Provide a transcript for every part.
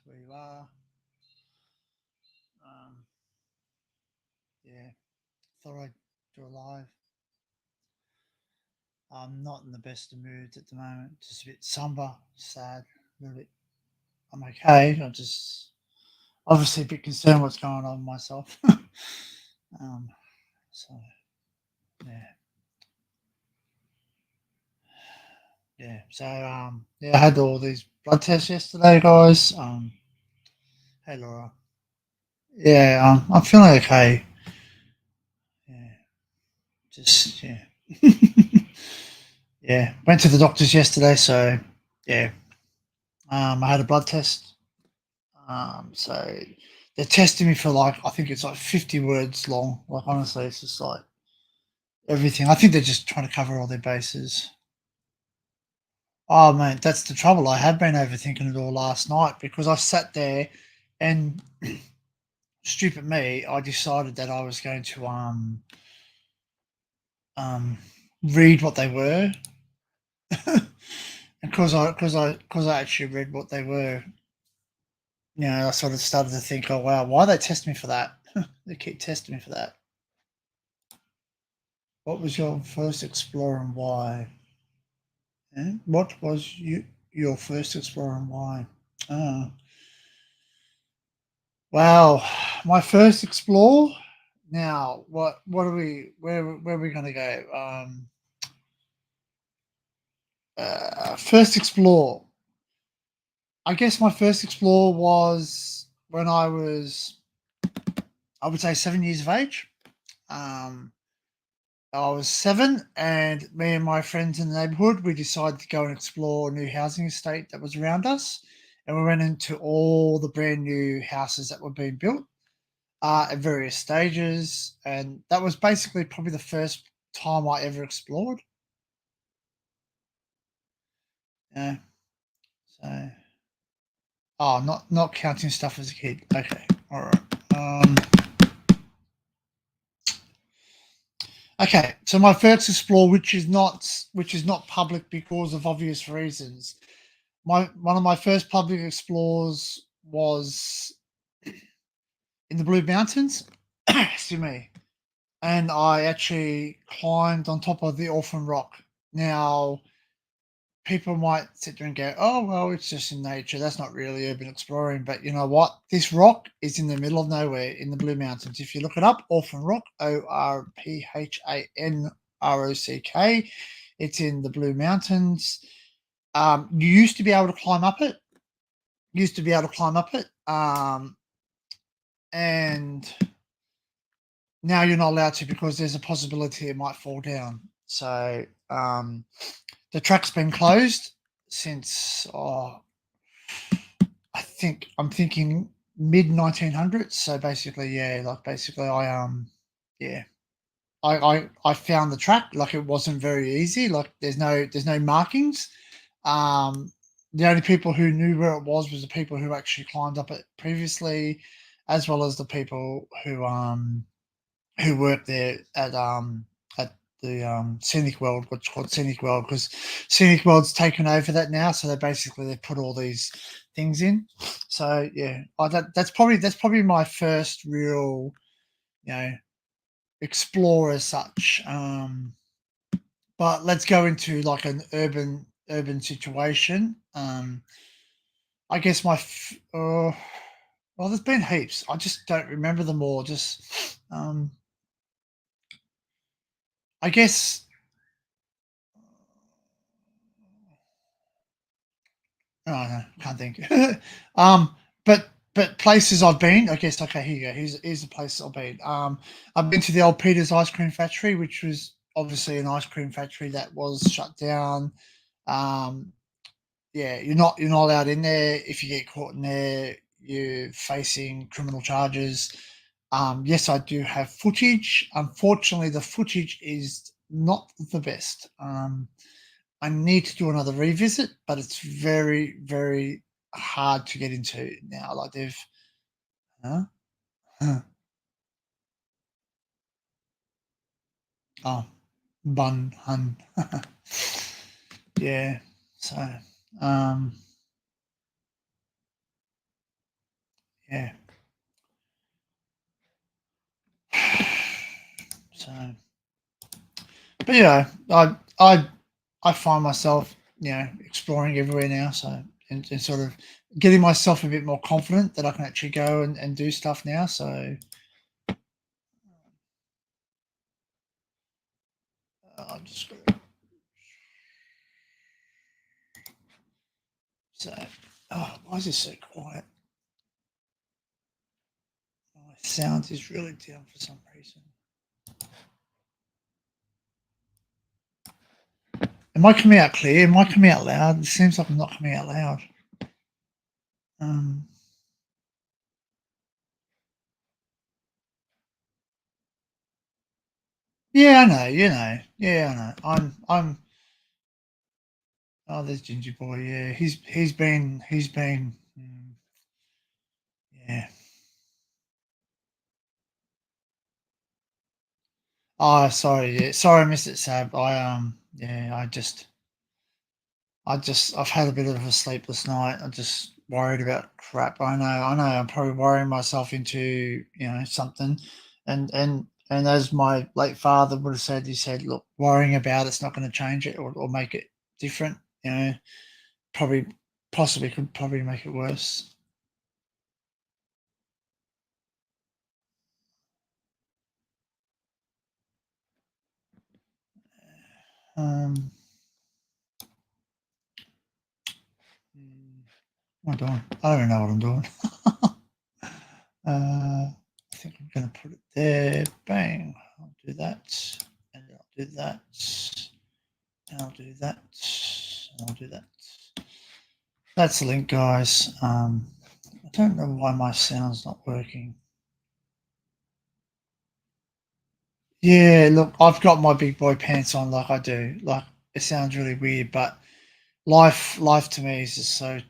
Where you are. Um, yeah, thought I'd do a live. I'm not in the best of moods at the moment. Just a bit somber, sad, a little bit. I'm okay. I'm just obviously a bit concerned what's going on with myself. um, so yeah, yeah. So yeah, I had all these blood tests yesterday, guys. Hey Laura. Yeah, I'm feeling okay. Yeah, just yeah. Yeah, went to the doctors yesterday, so yeah, I had a blood test. So they're testing me for like I think it's like 50 words long. Like honestly, it's just like everything. I think they're just trying to cover all their bases. Oh man, that's the trouble. I had been overthinking it all last night because I sat there and stupid me, I decided that I was going to um read what they were. And because I actually read what they were, I sort of started to think, oh wow, why they test me for that? They keep testing me for that. What was your first explorer and why? What was your first explorer and why? Oh, wow, my first explore. Now, what are we? Where are we going to go? First explore. I guess my first explore was when I would say 7 years of age. Um, I was seven, and me and my friends in the neighbourhood, we decided to go and explore a new housing estate that was around us. And we went into all the brand new houses that were being built at various stages. And that was basically probably the first time I ever explored. Yeah. So, oh, not counting stuff as a kid. Okay. All right. Okay. So my first explore, which is not public because of obvious reasons. My one of my first public explores was in the Blue Mountains. Excuse me. And I actually climbed on top of the Orphan Rock. Now, people might sit there and go, "Oh, well, it's just in nature. That's not really urban exploring." But you know what? This rock is in the middle of nowhere in the Blue Mountains. If you look it up, Orphan Rock, Orphanrock. It's in the Blue Mountains. You used to be able to climb up it. Used to be able to climb up it. And now you're not allowed to because there's a possibility it might fall down. So the track's been closed since I'm thinking mid 1900s. So basically, yeah, like basically yeah, I found the track. Like it wasn't very easy. Like there's no markings. Um, the only people who knew where it was the people who actually climbed up it previously, as well as the people who work there at the Scenic World, what's called Scenic World, because Scenic World's taken over that now. So they put all these things in. So yeah, that's probably my first real you know explore as such. But let's go into like an urban situation. I guess well, there's been heaps. I just don't remember them all. Just I guess oh, no, can't think. um, but places I've been, I guess. Okay, here you go. Here's the places I've been. I've been to the old Peter's ice cream factory, which was obviously an ice cream factory that was shut down. Um, yeah, you're not allowed in there. If you get caught in there, you're facing criminal charges. Yes, I do have footage. Unfortunately, the footage is not the best. I need to do another revisit, but it's very, very hard to get into now. Like they've, huh? Huh. Oh, bun hun. Yeah. So, um, yeah. So, but yeah, I find myself, exploring everywhere now. So, and sort of getting myself a bit more confident that I can actually go and do stuff now. So, I'm just gonna, so, oh, why is this so quiet? My sound is really down for some reason. Am I coming out clear? Am I coming out loud? It seems like I'm not coming out loud. Um, yeah, I know. Yeah, I know. I'm. Oh, there's Ginger Boy. Yeah, he's been. Yeah. Oh, sorry. Yeah, sorry, I missed it, Sab. Yeah, I've had a bit of a sleepless night. I'm just worried about crap. I know. I'm probably worrying myself into, something. And as my late father would have said, he said, look, worrying about it's not going to change it or make it different. You know, probably, possibly could probably make it worse. Um, what am I doing? I don't even know what I'm doing. I think I'm going to put it there. Bang. I'll do that. And I'll do that. And I'll do that. And I'll do that. That's the link, guys. I don't know why my sound's not working. Yeah, look, I've got my big boy pants on like I do. Like, it sounds really weird, but life to me is just so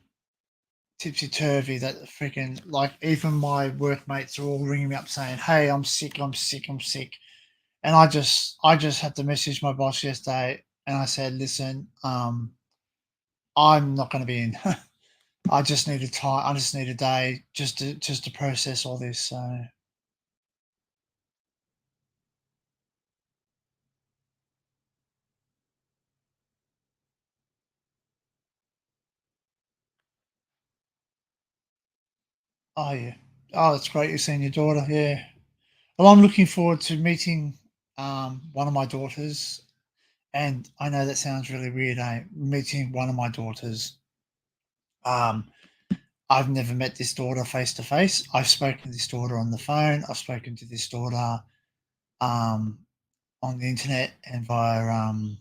tipsy turvy that freaking, like, even my workmates are all ringing me up saying, "Hey, I'm sick. I'm sick. I'm sick." And I just had to message my boss yesterday, and I said, "Listen, I'm not going to be in. I just need a time. I just need a day just to process all this." So, oh yeah, oh, it's great you're seeing your daughter. Yeah. Well, I'm looking forward to meeting one of my daughters, and I know that sounds really weird, meeting one of my daughters. Um, I've never met this daughter face to face. I've spoken to this daughter on the phone. I've spoken to this daughter um, on the internet and via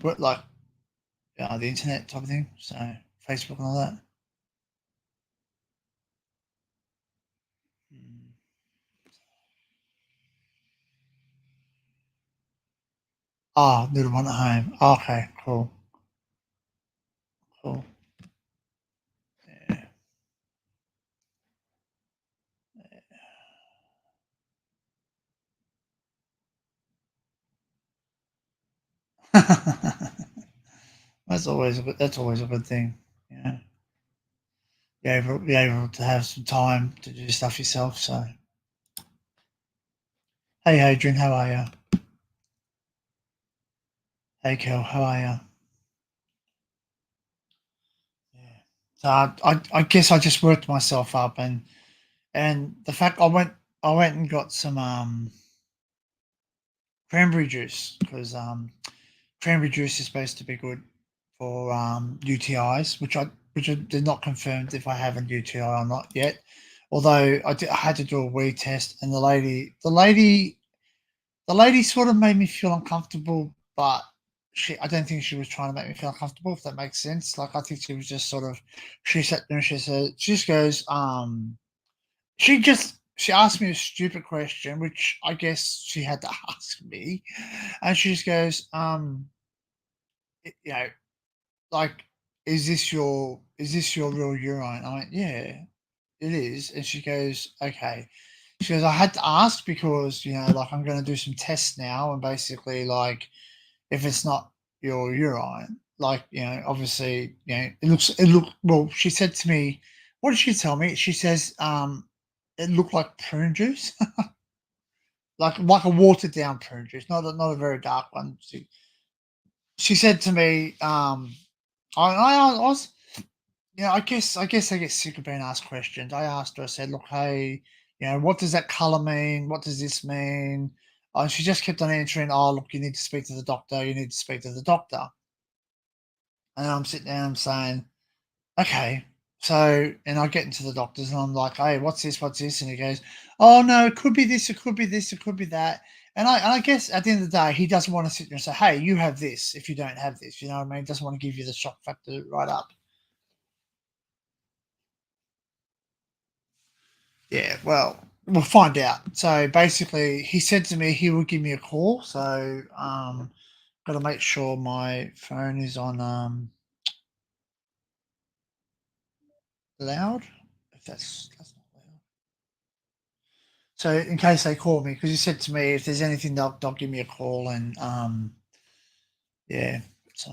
what, like, the internet type of thing. So Facebook and all that. Mm. Oh, little one at home. Okay, cool, cool. Yeah. That's always a good thing. Yeah, be able to have some time to do stuff yourself. So, hey Adrian, how are you? Hey Kel, how are you? Yeah. So I guess I just worked myself up, and the fact I went and got some cranberry juice because cranberry juice is supposed to be good for UTIs, which I did not confirmed if I have a UTI or not yet. Although I had to do a wee test, and the lady sort of made me feel uncomfortable, but I don't think she was trying to make me feel uncomfortable, if that makes sense. Like, I think she was just sort of, she sat there and she just goes, she asked me a stupid question, which I guess she had to ask me, and she just goes, you know, like, is this your real urine? I went, yeah, it is. And she goes, okay. She goes, I had to ask because, like, I'm going to do some tests now. And basically, like, if it's not your urine, like, obviously, it look well, she said to me, what did she tell me? She says, it looked like prune juice, like a watered down prune juice, not a very dark one. She said to me, I was, I guess I get sick of being asked questions. I asked her, I said, look, hey, what does that color mean? What does this mean? And she just kept on answering, oh, look, you need to speak to the doctor. You need to speak to the doctor. And I'm sitting there and I'm saying, okay. So, and I get into the doctors and I'm like, hey, what's this? What's this? And he goes, oh, no, it could be this, it could be this, it could be that. And I guess at the end of the day, he doesn't want to sit there and say, hey, you have this if you don't have this. You know what I mean? He doesn't want to give you the shock factor right up. Yeah, well, we'll find out. So basically, he said to me he will give me a call. So, got to make sure my phone is on loud. If that's not loud. So in case they call me, because he said to me if there's anything, they'll give me a call. And yeah. So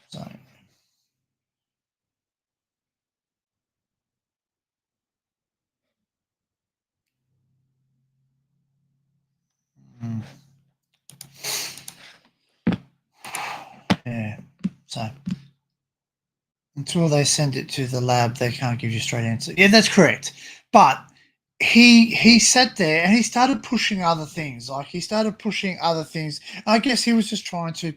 so mm, yeah. So until they send it to the lab, they can't give you a straight answer. Yeah, that's correct. But he sat there and he started pushing other things. Like he started pushing other things. I guess he was just trying to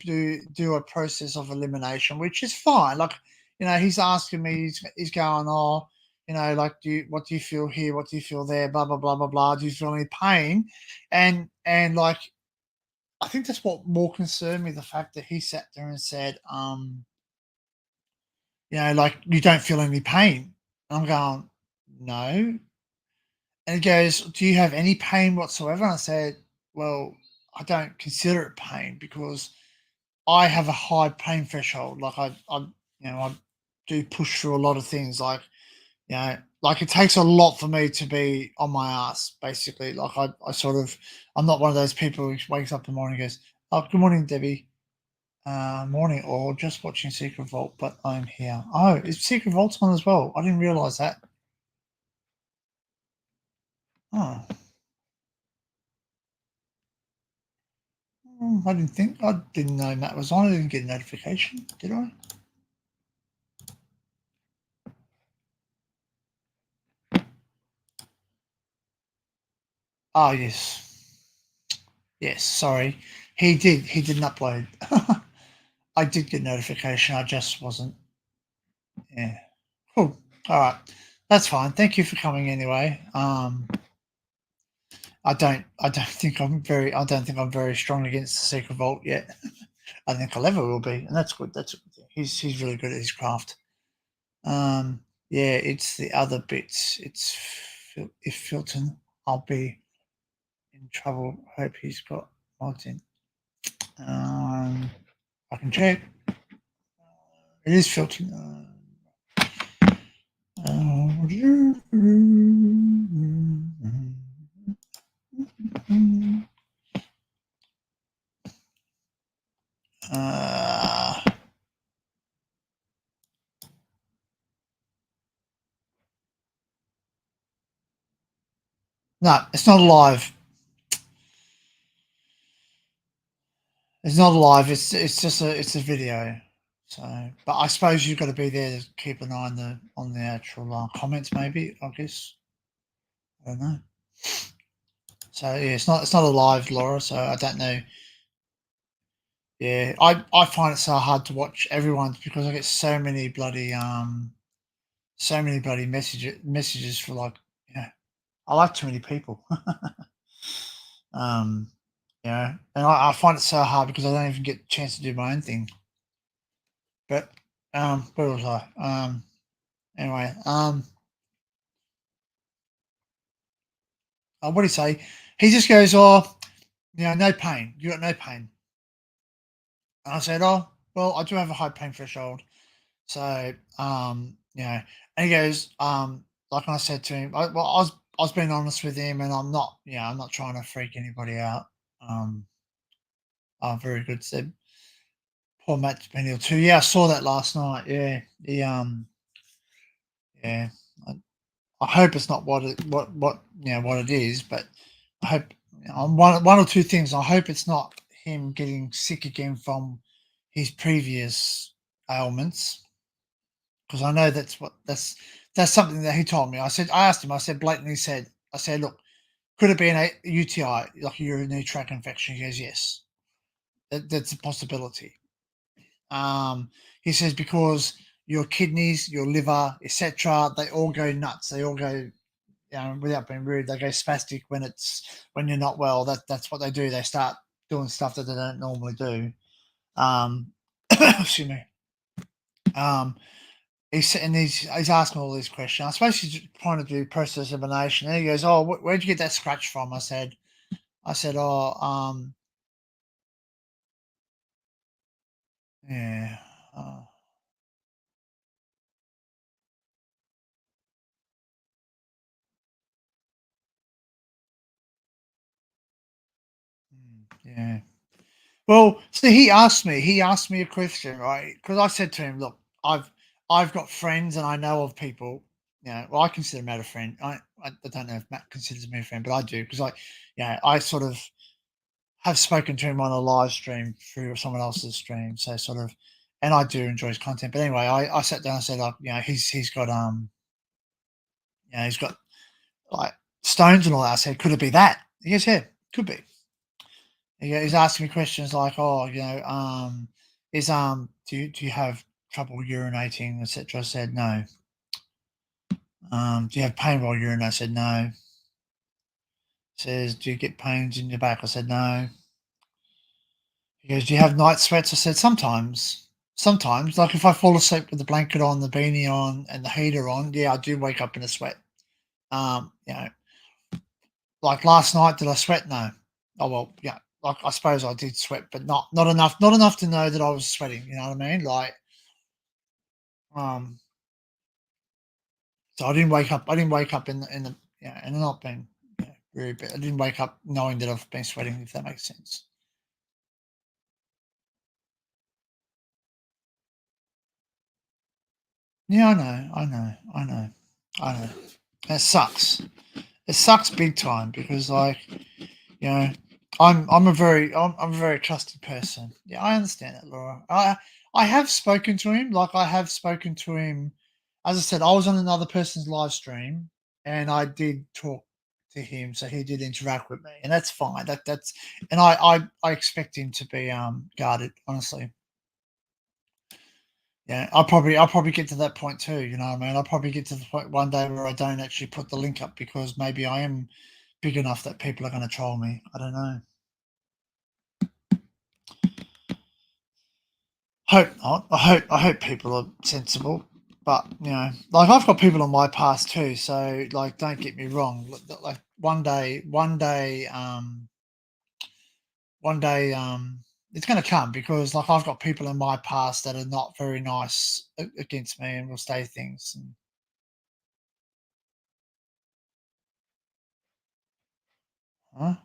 do a process of elimination, which is fine. Like, he's asking me, he's going, oh, like, what do you feel here? What do you feel there? Blah blah blah blah blah. Do you feel any pain? And like, I think that's what more concerned me, the fact that he sat there and said, like, you don't feel any pain. And I'm going, no. And he goes, do you have any pain whatsoever? And I said, well, I don't consider it pain because I have a high pain threshold. Like I do push through a lot of things. Like it takes a lot for me to be on my ass, basically. Like I sort of, I'm not one of those people who wakes up in the morning and goes, oh, good morning, Debbie. Morning, or just watching Secret Vault, but I'm here. Oh, is Secret Vault's on as well? I didn't realize that. Oh, I didn't know Matt was on. I didn't get a notification, did I? Oh yes, yes. Sorry, he didn't upload. I did get notification. I just wasn't. Yeah. Cool. All right, that's fine. Thank you for coming anyway. I don't think I'm very strong against the Secret Vault yet. I think I ever will be, and that's good. That's a good thing. He's really good at his craft. Um, yeah, it's the other bits. If Filton, I'll be in trouble. Hope he's got logged in. Um, I can check. It is Filton. Uh, no, it's not live. It's not live. It's a video. So, but I suppose you've got to be there to keep an eye on the actual comments. Maybe I guess I don't know. So yeah, it's not a live, Laura. So I don't know. Yeah, I find it so hard to watch everyone's because I get so many bloody messages for like, I like too many people. um, and I find it so hard because I don't even get a chance to do my own thing. But where was I? Anyway, what do you say? He just goes, oh, no pain. You got no pain. And I said, oh, well, I do have a high pain threshold. So, and he goes, like I said to him, I was being honest with him, and I'm not trying to freak anybody out. Um, Oh, very good, Seb. Poor Matt Peniel too. Yeah, I saw that last night. Yeah, yeah. I, I hope it's not what it is, but I hope one or two things. I hope it's not him getting sick again from his previous ailments, because I know that's something that he told me. I asked him. I said blatantly said I said, look, could it be a UTI, like a urinary tract infection? He goes, yes, that's a possibility. Um, he says because your kidneys, your liver, etc., they all go nuts. They all go, without being rude, they go spastic when you're not well. That's what they do. They start doing stuff that they don't normally do. Excuse me. Um, he's asking all these questions. I suppose he's trying to do process elimination. And he goes, "Oh, where'd you get that scratch from?" I said, "Oh, yeah, oh, yeah." Well, see, he asked me a question, right? Because I said to him, "Look, I've got friends and I know of people, well, I consider Matt a friend. I don't know if Matt considers me a friend, but I do because I sort of have spoken to him on a live stream through someone else's stream, so sort of, and I do enjoy his content. But anyway, I sat down and said, like, he's got like stones and all that. I said, could it be that? He goes, yeah, could be. He's asking me questions like, "Oh, do you have trouble urinating, etc." I said, "No." Do you have pain while urinating? I said, "No." Says, "Do you get pains in your back?" I said, "No." He goes, "Do you have night sweats?" I said, "Sometimes." Sometimes, like if I fall asleep with the blanket on, the beanie on, and the heater on, yeah, I do wake up in a sweat. Um, you know, like last night, did I sweat? No. Oh well, yeah. Like I suppose I did sweat, but not enough to know that I was sweating. You know what I mean? Like, um, so I didn't wake up in the and not being rude, but I didn't wake up knowing that I've been sweating. If that makes sense. Yeah, I know, I know, I know, I know. It sucks. It sucks big time because you know, I'm a very trusted person. Yeah, I understand that, Laura. I have spoken to him. Like I have spoken to him. As I said, I was on another person's live stream, and I did talk to him, so he did interact with me, and that's fine. And I expect him to be guarded. Honestly, yeah. I'll probably get to that point too. You know what I mean? I'll probably get to the point one day where I don't actually put the link up because maybe I am big enough that people are going to troll me. I don't know. Hope not. I hope people are sensible. But like I've got people on my past too. So like, don't get me wrong. Like one day, it's going to come because like I've got people in my past that are not very nice against me and will say things. And, huh?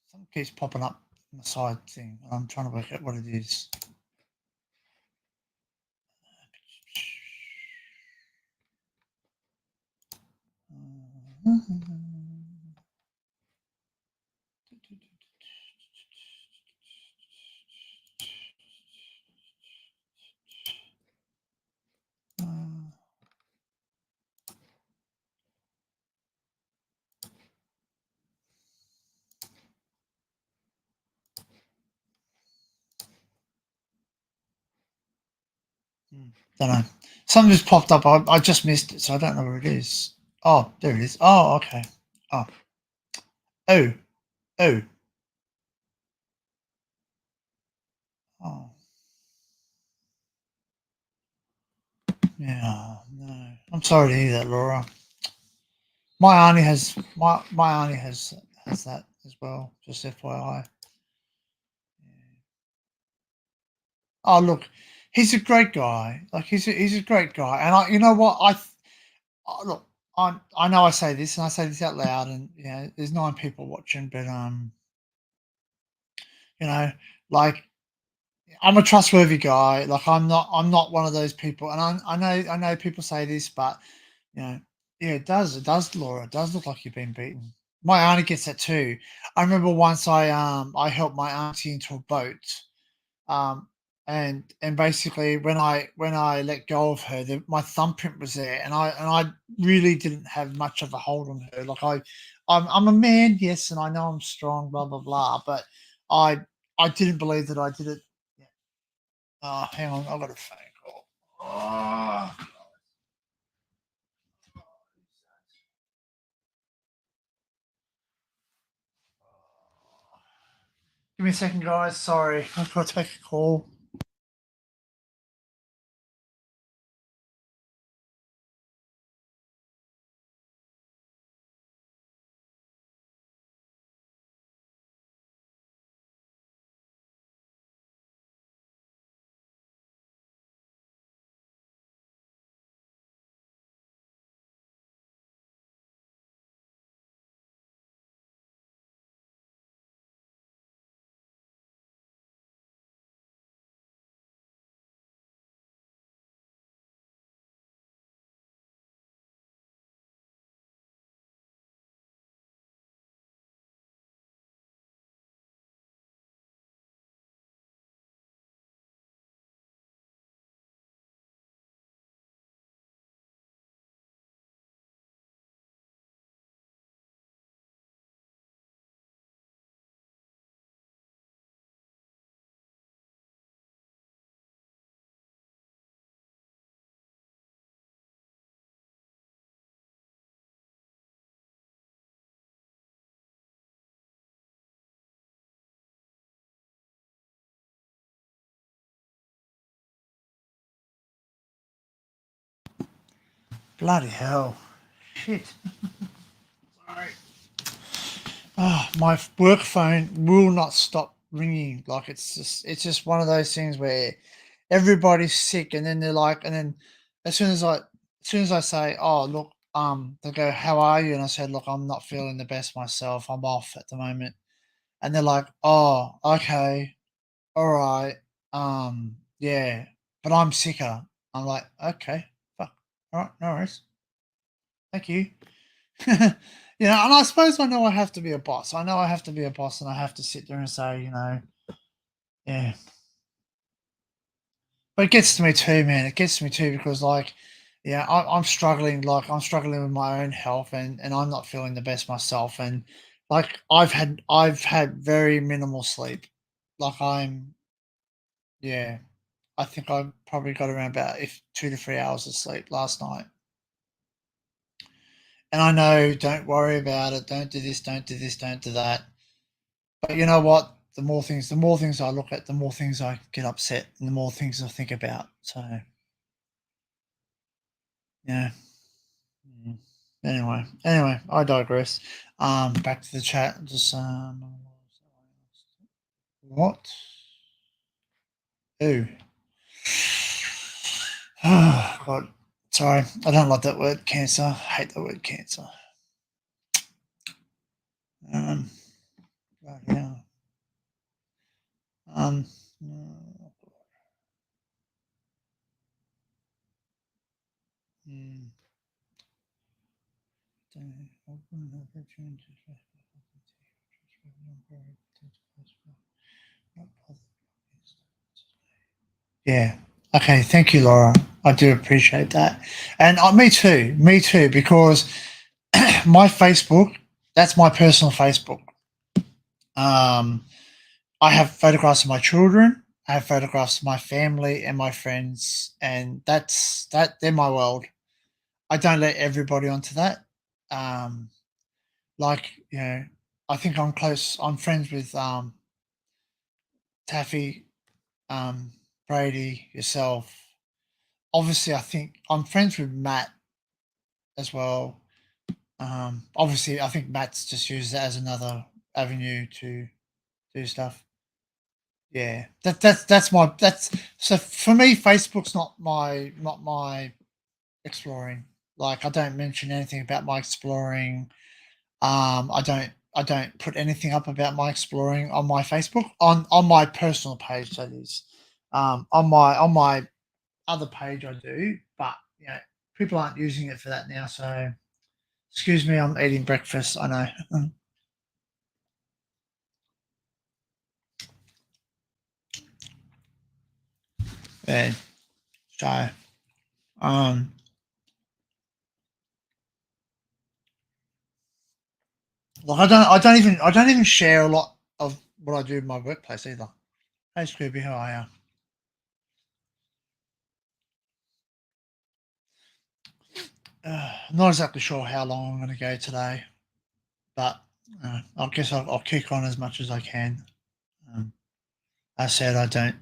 Something keeps popping up on the side thing. I'm trying to work out what it is. Don't know. Something just popped up. I just missed it, so I don't know where it is. Oh, there it is. Oh, okay. Oh, oh, oh, oh. Yeah, no. I'm sorry to hear that, Laura. My auntie has that as well. Just FYI. Oh, look, he's a great guy. Like he's a great guy, and you know what, look, I know I say this and I say this out loud, and there's 9 people watching, but you know, like I'm a trustworthy guy. Like I'm not one of those people, and I know people say this, but yeah, it does, Laura. It does look like you've been beaten. My auntie gets that too. I remember once I helped my auntie into a boat, um, and basically when I let go of her, my thumbprint was there, and I really didn't have much of a hold on her. Like I'm a man, yes, and I know I'm strong, blah blah blah, but I I didn't believe that I did it. Yeah. Hang on, I've got a phone call. Oh, give me a second, guys. Sorry, I've got to take a call. Bloody hell! Shit. Sorry. Oh, my work phone will not stop ringing. Like it's just one of those things where everybody's sick, and then they're like, and then as soon as I say, "Oh, look," they go, "How are you?" And I said, "Look, I'm not feeling the best myself. I'm off at the moment." And they're like, "Oh, okay, all right, yeah, but I'm sicker." I'm like, "Okay, fuck, all right, no worries, thank you." And I suppose I know I have to be a boss. I know I have to be a boss, and I have to sit there and say, yeah. But it gets to me too, man. It gets to me too because, like, yeah, I'm struggling. Like, I'm struggling with my own health, and I'm not feeling the best myself. And like, I've had very minimal sleep. Like, yeah, I think I probably got around about if 2 to 3 hours of sleep last night. And I know, don't worry about it. Don't do this. Don't do this. Don't do that. But you know what? The more things I look at, the more things I get upset, and the more things I think about. So yeah. Mm. Anyway, I digress. Back to the chat. Just what? Ooh. Oh God. Sorry, I don't like that word. Cancer. I hate the word cancer. Um. Yeah. Um. mm, Yeah. Okay. Thank you, Laura. I do appreciate that. And me too. Me too. Because my Facebook, that's my personal Facebook. Um, I have photographs of my children. I have photographs of my family and my friends, and that. They're my world. I don't let everybody onto that. Um, like I think I'm close. I'm friends with Taffy, um, Brady, yourself. Obviously, I think I'm friends with Matt as well. Obviously, I think Matt's just used that as another avenue to do stuff. Yeah, that's my that's so for me, Facebook's not my exploring. Like, I don't mention anything about my exploring. I don't put anything up about my exploring on my Facebook, on my personal page, that is. On my other page I do, but you know, people aren't using it for that now. So excuse me, I'm eating breakfast. I know. Yeah. So um, like I don't even share a lot of what I do in my workplace either. Hey Scooby, how are you? Not exactly sure how long I'm going to go today, but I guess I'll kick on as much as I can. Um, I said I don't.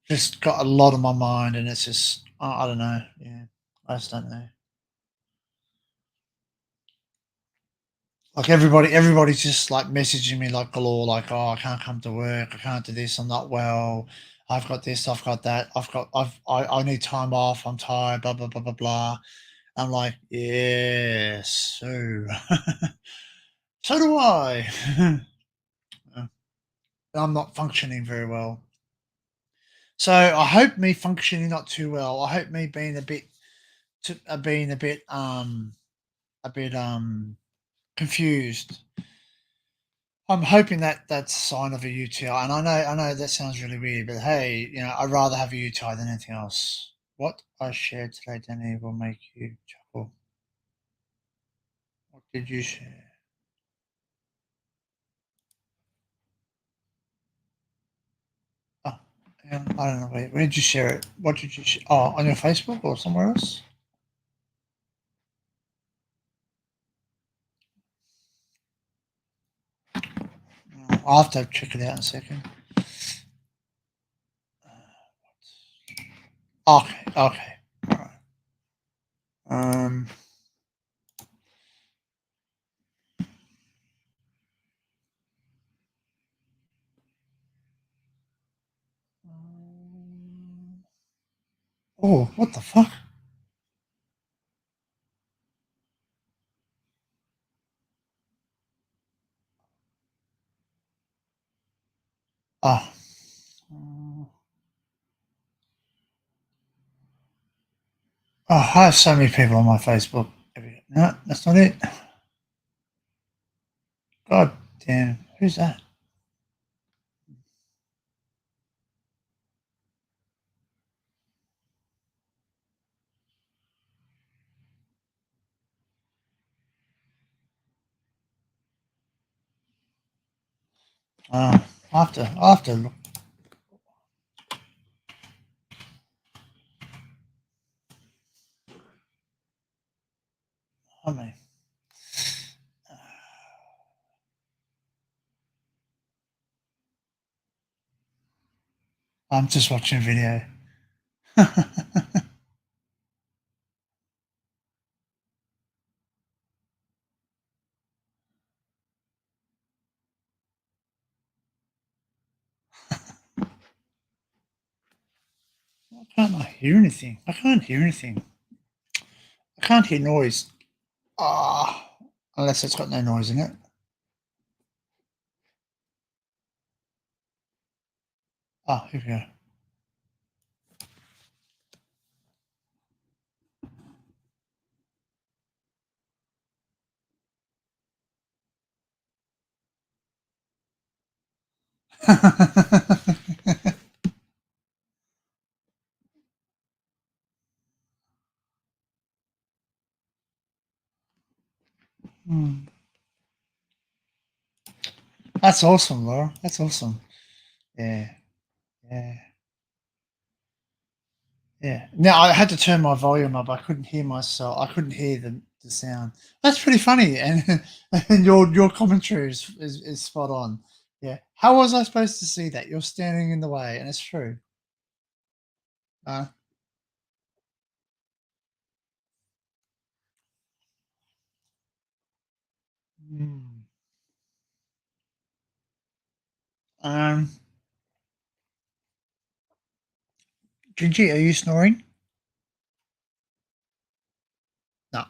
Just got a lot on my mind, and it's just I don't know. Yeah, I just don't know. Like everybody's just like messaging me like galore, like, oh, I can't come to work, I can't do this, I'm not well, I've got this, I've got that, I need time off, I'm tired, blah blah blah blah blah. I'm like, yes, so so do I. Uh, I'm not functioning very well. So I hope me functioning not too well. I hope me being a bit being a bit confused. I'm hoping that that's a sign of a UTI, and I know that sounds really weird, but hey, I'd rather have a UTI than anything else. What I shared today, Danny, will make you chuckle. What did you share? Oh, I don't know. Where did you share it? What did you share? Oh, on your Facebook or somewhere else? I'll have to check it out in a second. Okay, okay. All right. Um. Oh, what the fuck? Oh. Oh, I have so many people on my Facebook. No, that's not it. God damn. Who's that? I'll have to look. I mean, I'm just watching a video. I can't I hear anything? I can't hear anything. I can't hear noise. Ah, unless it's got no noise in it. Ah, here we go. Hmm. That's awesome, Laura. That's awesome. Yeah, yeah, yeah. Now I had to turn my volume up. I couldn't hear myself. I couldn't hear the sound. That's pretty funny, and and your commentary is spot on. Yeah. How was I supposed to see that? You're standing in the way, and it's true. Uh, mm. Um, Gingy, are you snoring? No.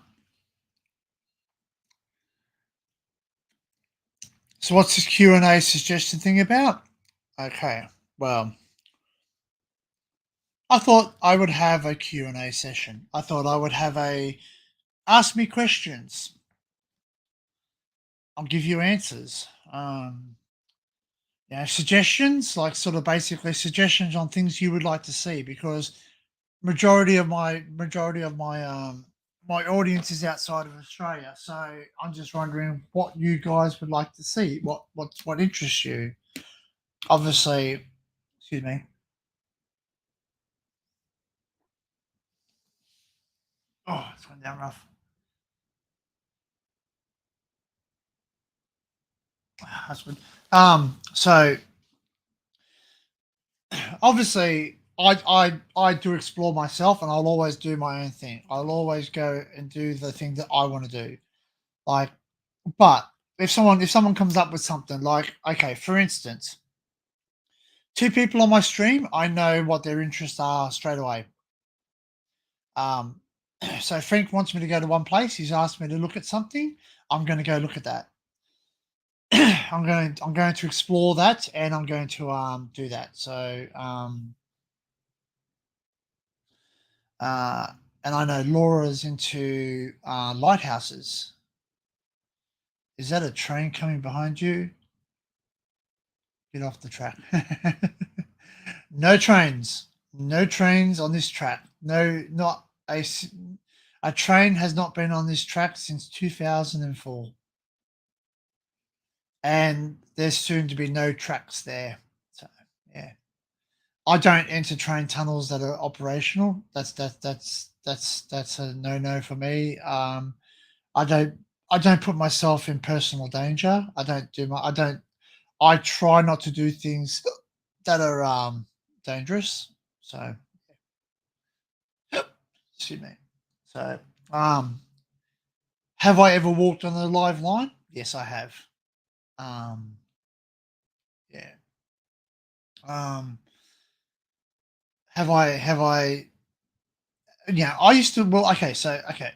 So what's this Q&A suggestion thing about? Okay. Well, I thought I would have a Q&A session. I thought I would have a ask me questions. I'll give you answers. Suggestions, like sort of basically suggestions on things you would like to see, because my audience is outside of Australia. So I'm just wondering what you guys would like to see. What interests you? Obviously, excuse me. Oh, it's gone down rough. Husband. So obviously I do explore myself, and I'll always do my own thing. I'll always go and do the thing that I want to do. Like, but if someone comes up with something like, okay, for instance, two people on my stream, I know what their interests are straight away. Um, so Frank wants me to go to one place. He's asked me to look at something. I'm going to go look at that. I'm going to explore that, and I'm going to do that. So uh, and I know Laura's into lighthouses. Is that a train coming behind you? Get off the track. No trains. No trains on this track. No, not a train has not been on this track since 2004. And there's soon to be no tracks there. So, yeah. I don't enter train tunnels that are operational. That's a no-no for me. I don't I don't put myself in personal danger. I try not to do things that are dangerous. So, excuse me. So, um, have I ever walked on a live line? Yes, I have. Um, yeah. Um, have I? Yeah, I used to. Well, okay. So, okay.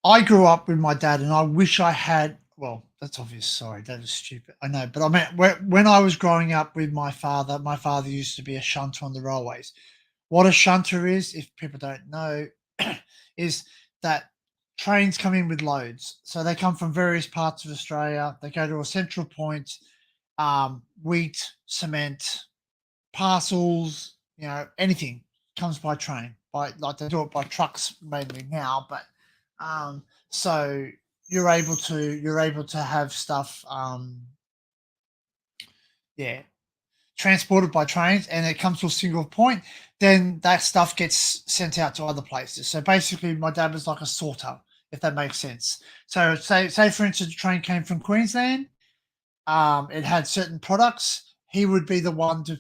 I grew up with my dad, and I wish I had. Well, that's obvious. Sorry, that is stupid. I know, but I mean, when I was growing up with my father used to be a shunter on the railways. What a shunter is, if people don't know, is that trains come in with loads. So they come from various parts of Australia. They go to a central point, wheat, cement, parcels, anything comes by train. By like they do it by trucks mainly now, but so you're able to have stuff, yeah, transported by trains, and it comes to a single point, then that stuff gets sent out to other places. So basically, my dad was like a sorter, if that makes sense. So say for instance, a train came from Queensland, it had certain products. He would be the one to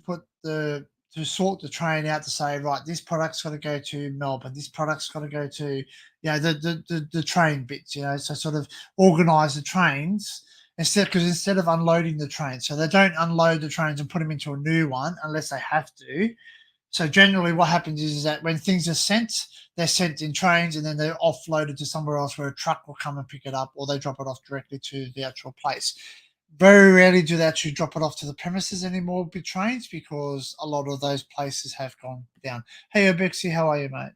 sort the train out to say, right, this product's got to go to Melbourne. This product's got to go to, the train bits. So sort of organise the trains instead of unloading the train. So they don't unload the trains and put them into a new one unless they have to. So generally, what happens is that when things are sent, they're sent in trains, and then they're offloaded to somewhere else where a truck will come and pick it up, or they drop it off directly to the actual place. Very rarely do they actually drop it off to the premises anymore with trains, because a lot of those places have gone down. Hey, Bexy, how are you, mate?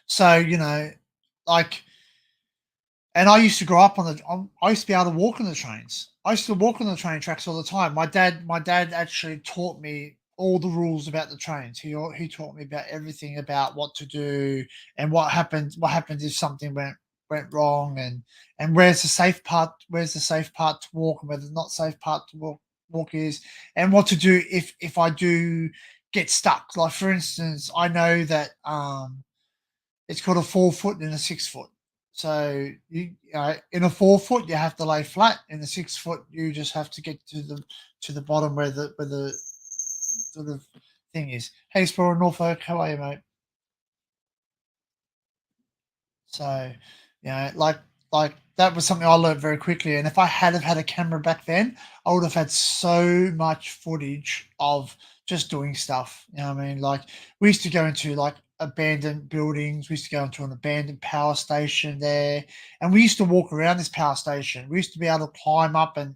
So like, and I used to grow up I used to be able to walk on the trains. I used to walk on the train tracks all the time. My dad actually taught me all the rules about the trains. He taught me about everything about what to do, and what happens if something went wrong, and where's the safe part to walk, and where the not safe part to walk is, and what to do if I do get stuck. Like, for instance, I know that it's called a 4 foot and a 6 foot. So in a 4 foot you have to lay flat. In the 6 foot you just have to get to the bottom where the sort of thing is. Hey, Explorer Norfolk, how are you, mate? So like that was something I learned very quickly, and if I had have had a camera back then, I would have had so much footage of just doing stuff, you know what I mean? Like, we used to go into, like, abandoned buildings, we used to go into an abandoned power station there, and we used to walk around this power station. We used to be able to climb up and,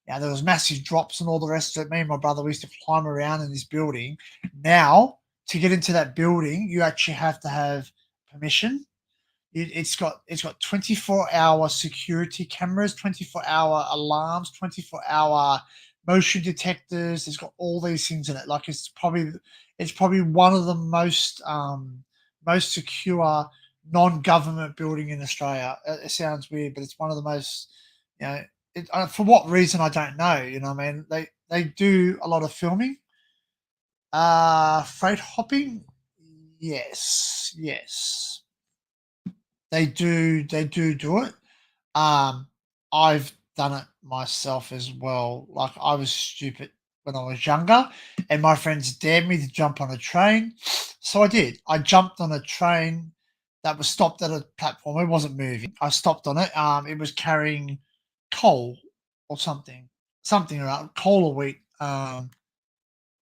there was massive drops and all the rest of it. Me and my brother, we used to climb around in this building. Now, to get into that building, you actually have to have permission. It's got 24-hour security cameras, 24-hour alarms, 24-hour motion detectors. It's got all these things in it. Like, it's probably one of the most secure non-government building in Australia. It sounds weird, but it's one of the most, you know, for what reason I don't know. You know what I mean? They do a lot of filming. Freight hopping. Yes, yes. They do it. Um, I've done it myself as well. Like, I was stupid when I was younger, and my friends dared me to jump on a train, so I did. I jumped on a train that was stopped at a platform. It wasn't moving. I stopped on it. It was carrying coal or something around coal or wheat.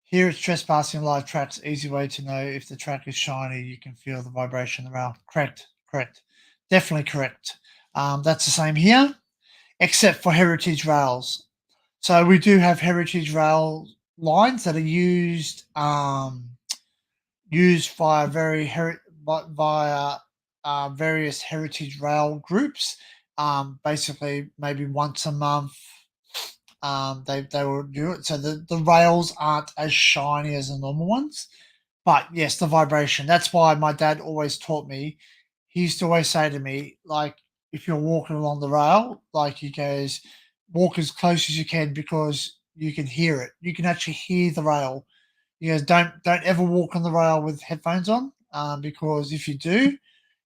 Here it's trespassing live tracks. Easy way to know if the track is shiny. You can feel the vibration of the rail. Correct, correct, definitely correct. That's the same here, except for heritage rails. So we do have heritage rail lines that are used via various heritage rail groups. Basically, maybe once a month, they will do it. So the rails aren't as shiny as the normal ones. But yes, the vibration. That's why my dad always taught me. He used to always say to me, like, if you're walking along the rail, like, he goes, walk as close as you can because you can hear it. You can actually hear the rail. He goes, don't ever walk on the rail with headphones on, because if you do,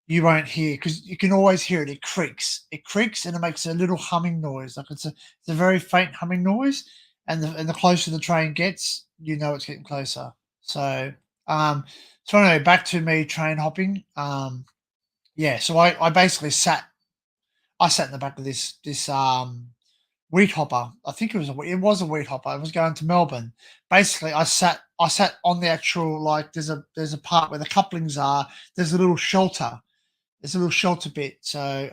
you won't hear, because you can always hear it. It creaks. It creaks and it makes a little humming noise. Like, it's a very faint humming noise. And the closer the train gets, you know it's getting closer. So, um, so anyway, back to me train hopping. Yeah, so I basically sat in the back of this wheat hopper. I think it was a wheat hopper. I was going to Melbourne. Basically, I sat on the actual, like, there's a part where the couplings are. There's a little shelter. There's a little shelter bit. So,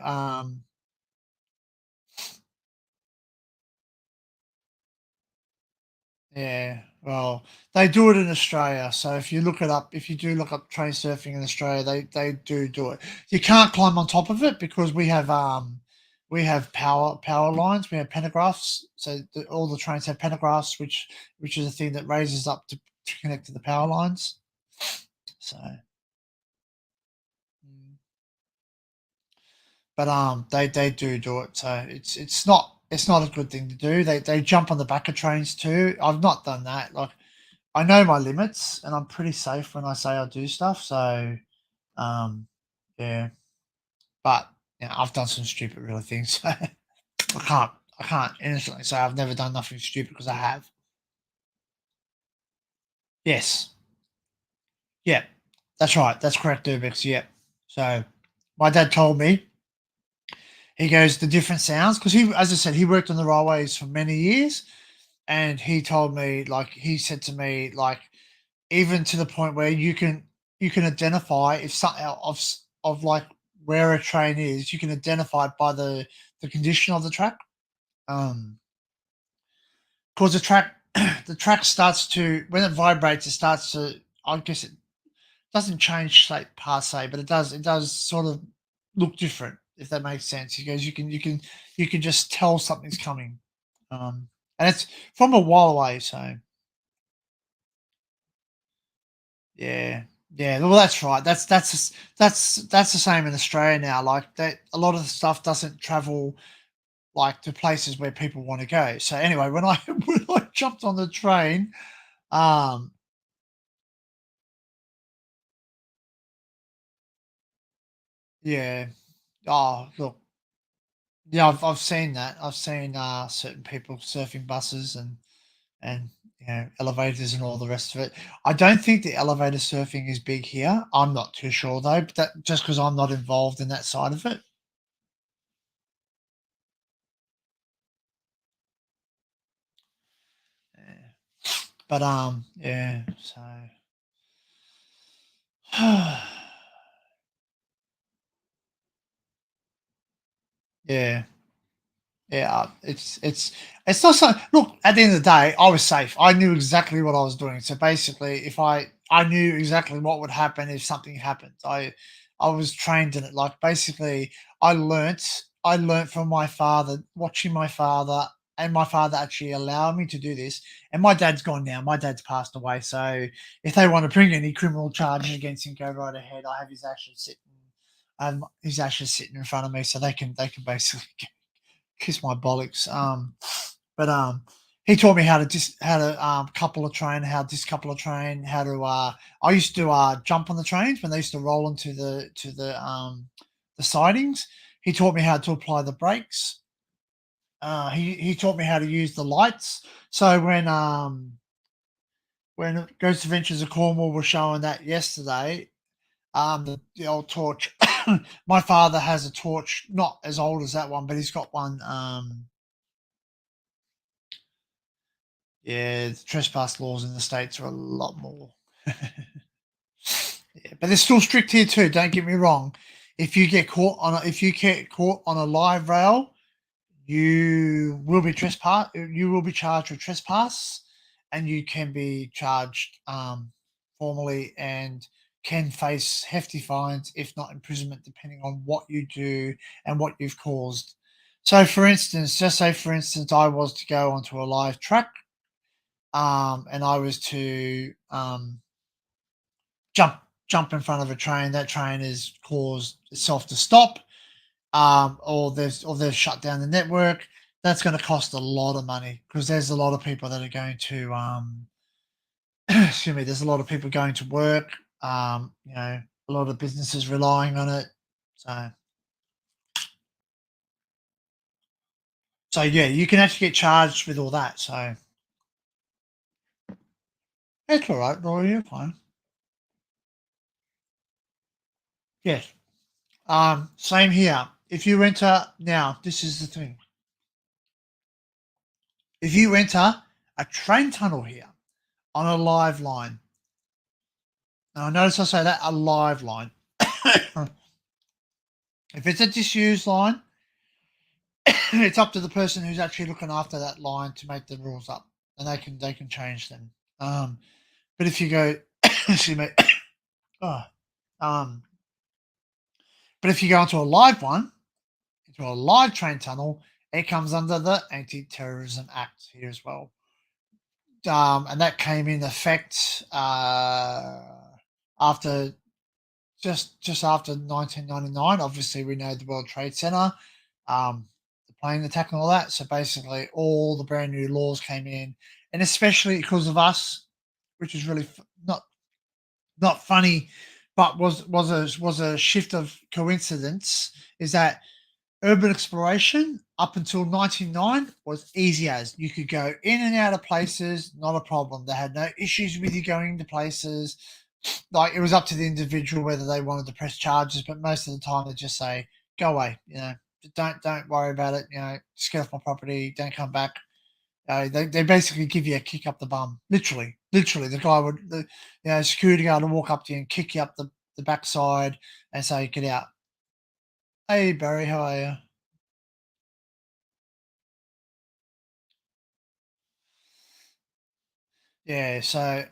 yeah, well, they do it in Australia. So if you look it up, if you do look up train surfing in Australia, they do it. You can't climb on top of it because we have power lines. We have pantographs. So all the trains have pantographs, which is a thing that raises up to connect to the power lines. So, mm, but they do it. So it's not a good thing to do. They jump on the back of trains too. I've not done that. Like, I know my limits, and I'm pretty safe when I say I do stuff. So, um, yeah, but I've done some stupid really things. I can't innocently say I've never done nothing stupid, because I have. Yes, yeah, that's right. That's correct, Dubix. Yeah. So, my dad told me, he goes, the different sounds, because as I said, he worked on the railways for many years, and he told me, like, he said to me, like, even to the point where you can identify if something of like where a train is, you can identify it by the condition of the track. Because the track the track starts to, when it vibrates, it starts to, I guess it doesn't change shape per se, but it does sort of look different, if that makes sense. He goes, you can just tell something's coming. And it's from a while away, so yeah, yeah. Well, that's right. That's the same in Australia now. Like, that, a lot of the stuff doesn't travel, like, to places where people want to go. So anyway, when I when I jumped on the train, um, yeah. Oh, look, yeah, I've seen that. I've seen certain people surfing buses and elevators and all the rest of it. I don't think the elevator surfing is big here. I'm not too sure though, but that just because I'm not involved in that side of it. But yeah. So yeah. Yeah, it's not so. Look, at the end of the day, I was safe. I knew exactly what I was doing. So basically, if I knew exactly what would happen if something happened. I was trained in it. Like basically, I learnt from my father, watching my father, and my father actually allowed me to do this. And my dad's gone now. My dad's passed away. So if they want to bring any criminal charges against him, go right ahead. I have his ashes sitting. His ashes sitting in front of me, so they can basically kiss my bollocks. But he taught me how to couple a train, how to discouple a train, how to. I used to jump on the trains when they used to roll into the sidings. He taught me how to apply the brakes. He taught me how to use the lights. So when Ghost Adventures of Cornwall was showing that yesterday, the old torch. My father has a torch, not as old as that one, but he's got one. Yeah, the trespass laws in the States are a lot more. Yeah, but they're still strict here too, don't get me wrong. If you get caught on a live rail, you will be charged with trespass, and you can be charged formally and can face hefty fines, if not imprisonment, depending on what you do and what you've caused. So for instance, just say for instance I was to go onto a live track, and I was to jump jump in front of a train. That train has caused itself to stop, or they've shut down the network. That's going to cost a lot of money because there's a lot of people that are going to excuse me. There's a lot of people going to work. A lot of businesses relying on it. So yeah, you can actually get charged with all that. So it's all right, Rory. You're fine. Yes. Same here. If you enter now, this is the thing. If you enter a train tunnel here on a live line, now notice I say that a live line. If it's a disused line, it's up to the person who's actually looking after that line to make the rules up, and they can change them. But if you go, excuse me, oh, um, but if you go into a live one, into a live train tunnel, it comes under the Anti-Terrorism Act here as well. And that came in effect after just after 1999. Obviously, we know the World Trade Center, the plane attack, and all that. So basically, all the brand new laws came in, and especially because of us, which is really not funny, but was a shift of coincidence. Is that urban exploration up until 99 was easy as you could go in and out of places, not a problem. They had no issues with you going into places. Like it was up to the individual whether they wanted to press charges, but most of the time they just say, "Go away," don't worry about it. Just get off my property, don't come back. They basically give you a kick up the bum, literally. The security guard will walk up to you and kick you up the backside and say, "Get out." Hey Barry, how are you? Yeah, so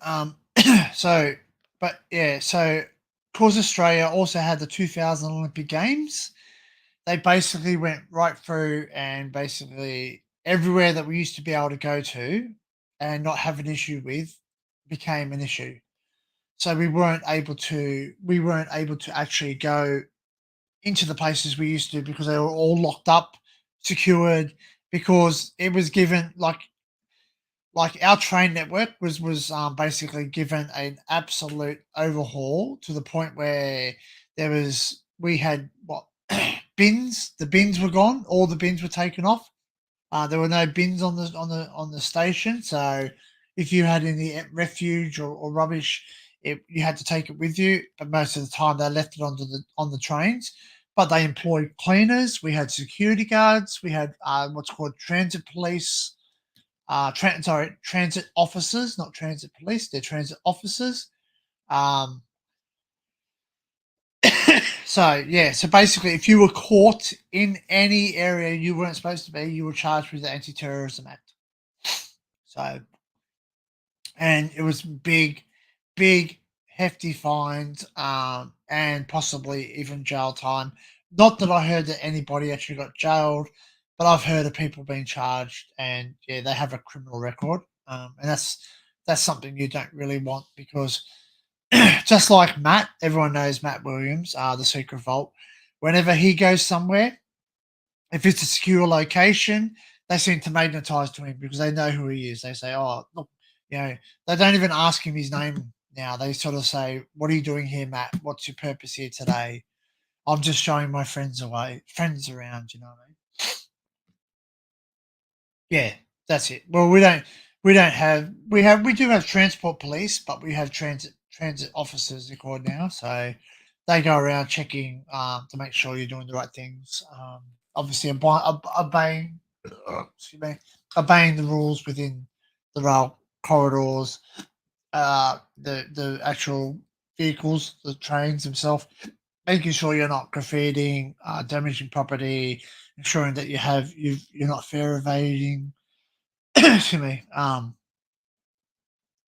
but yeah, so because Australia also had the 2000 Olympic Games, they basically went right through and basically everywhere that we used to be able to go to and not have an issue with became an issue. So we weren't able to actually go into the places we used to because they were all locked up, secured, because it was given like our train network was basically given an absolute overhaul to the point where we had what bins. The bins were gone. All the bins were taken off. There were no bins on the station. So if you had any refuge or rubbish, you had to take it with you. But most of the time, they left it on the trains. But they employed cleaners. We had security guards. We had what's called transit police. transit officers, not transit police. They're transit officers. Um, so yeah, so basically, if you were caught in any area you weren't supposed to be, you were charged with the Anti-Terrorism Act. So, and it was big, hefty fines, and possibly even jail time. Not that I heard that anybody actually got jailed, but I've heard of people being charged, and yeah, they have a criminal record, and that's something you don't really want because just like Matt, everyone knows Matt Williams, the Secret Vault. Whenever he goes somewhere, if it's a secure location, they seem to magnetize to him because they know who he is. They say, "Oh, look," you know, they don't even ask him his name now. They sort of say, "What are you doing here, Matt? What's your purpose here today?" I'm just showing my friends around. You know what I mean? Yeah, that's it. Well, we don't have we do have transport police, but we have transit officers they're called now. So they go around checking to make sure you're doing the right things. Obviously, obeying excuse me, obeying the rules within the rail corridors, the actual vehicles, the trains themselves, making sure you're not graffitiing, damaging property, ensuring that you're not fare evading. Excuse me.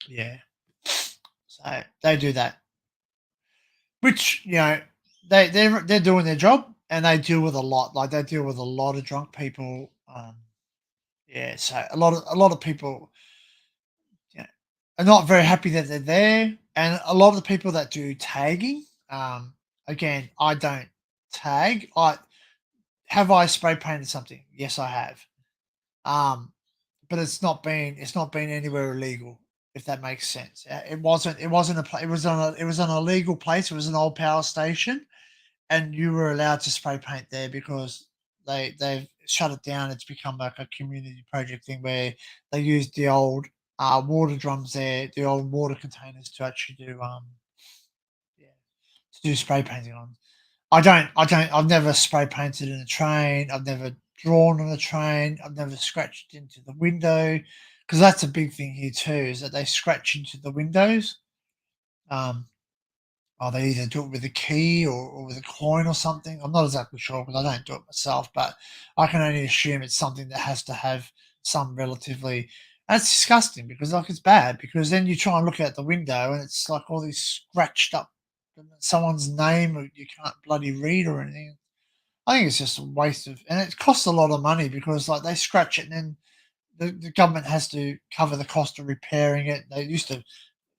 Yeah. So they do that, which they're doing their job, and they deal with a lot. Like they deal with a lot of drunk people. Yeah. So a lot of people, yeah, are not very happy that they're there, and a lot of the people that do tagging. Again, I don't tag. I spray painted something. Yes, I have. Um, but it's not been anywhere illegal, if that makes sense. It wasn't it was on a legal place. It was an old power station, and you were allowed to spray paint there because they've shut it down. It's become like a community project thing where they use the old water drums there, the old water containers to actually do yeah, to do spray painting on. I've never spray painted in a train. I've never drawn on a train. I've never scratched into the window because that's a big thing here too, is that they scratch into the windows. Um, they either do it with a key or with a coin or something. I'm not exactly sure because I don't do it myself, but I can only assume it's something that has to have some relatively. That's disgusting because like it's bad because then you try and look out the window and it's like all these scratched up someone's name or you can't bloody read or anything. I think it's just a waste of, and it costs a lot of money because like they scratch it and then the government has to cover the cost of repairing it. They used to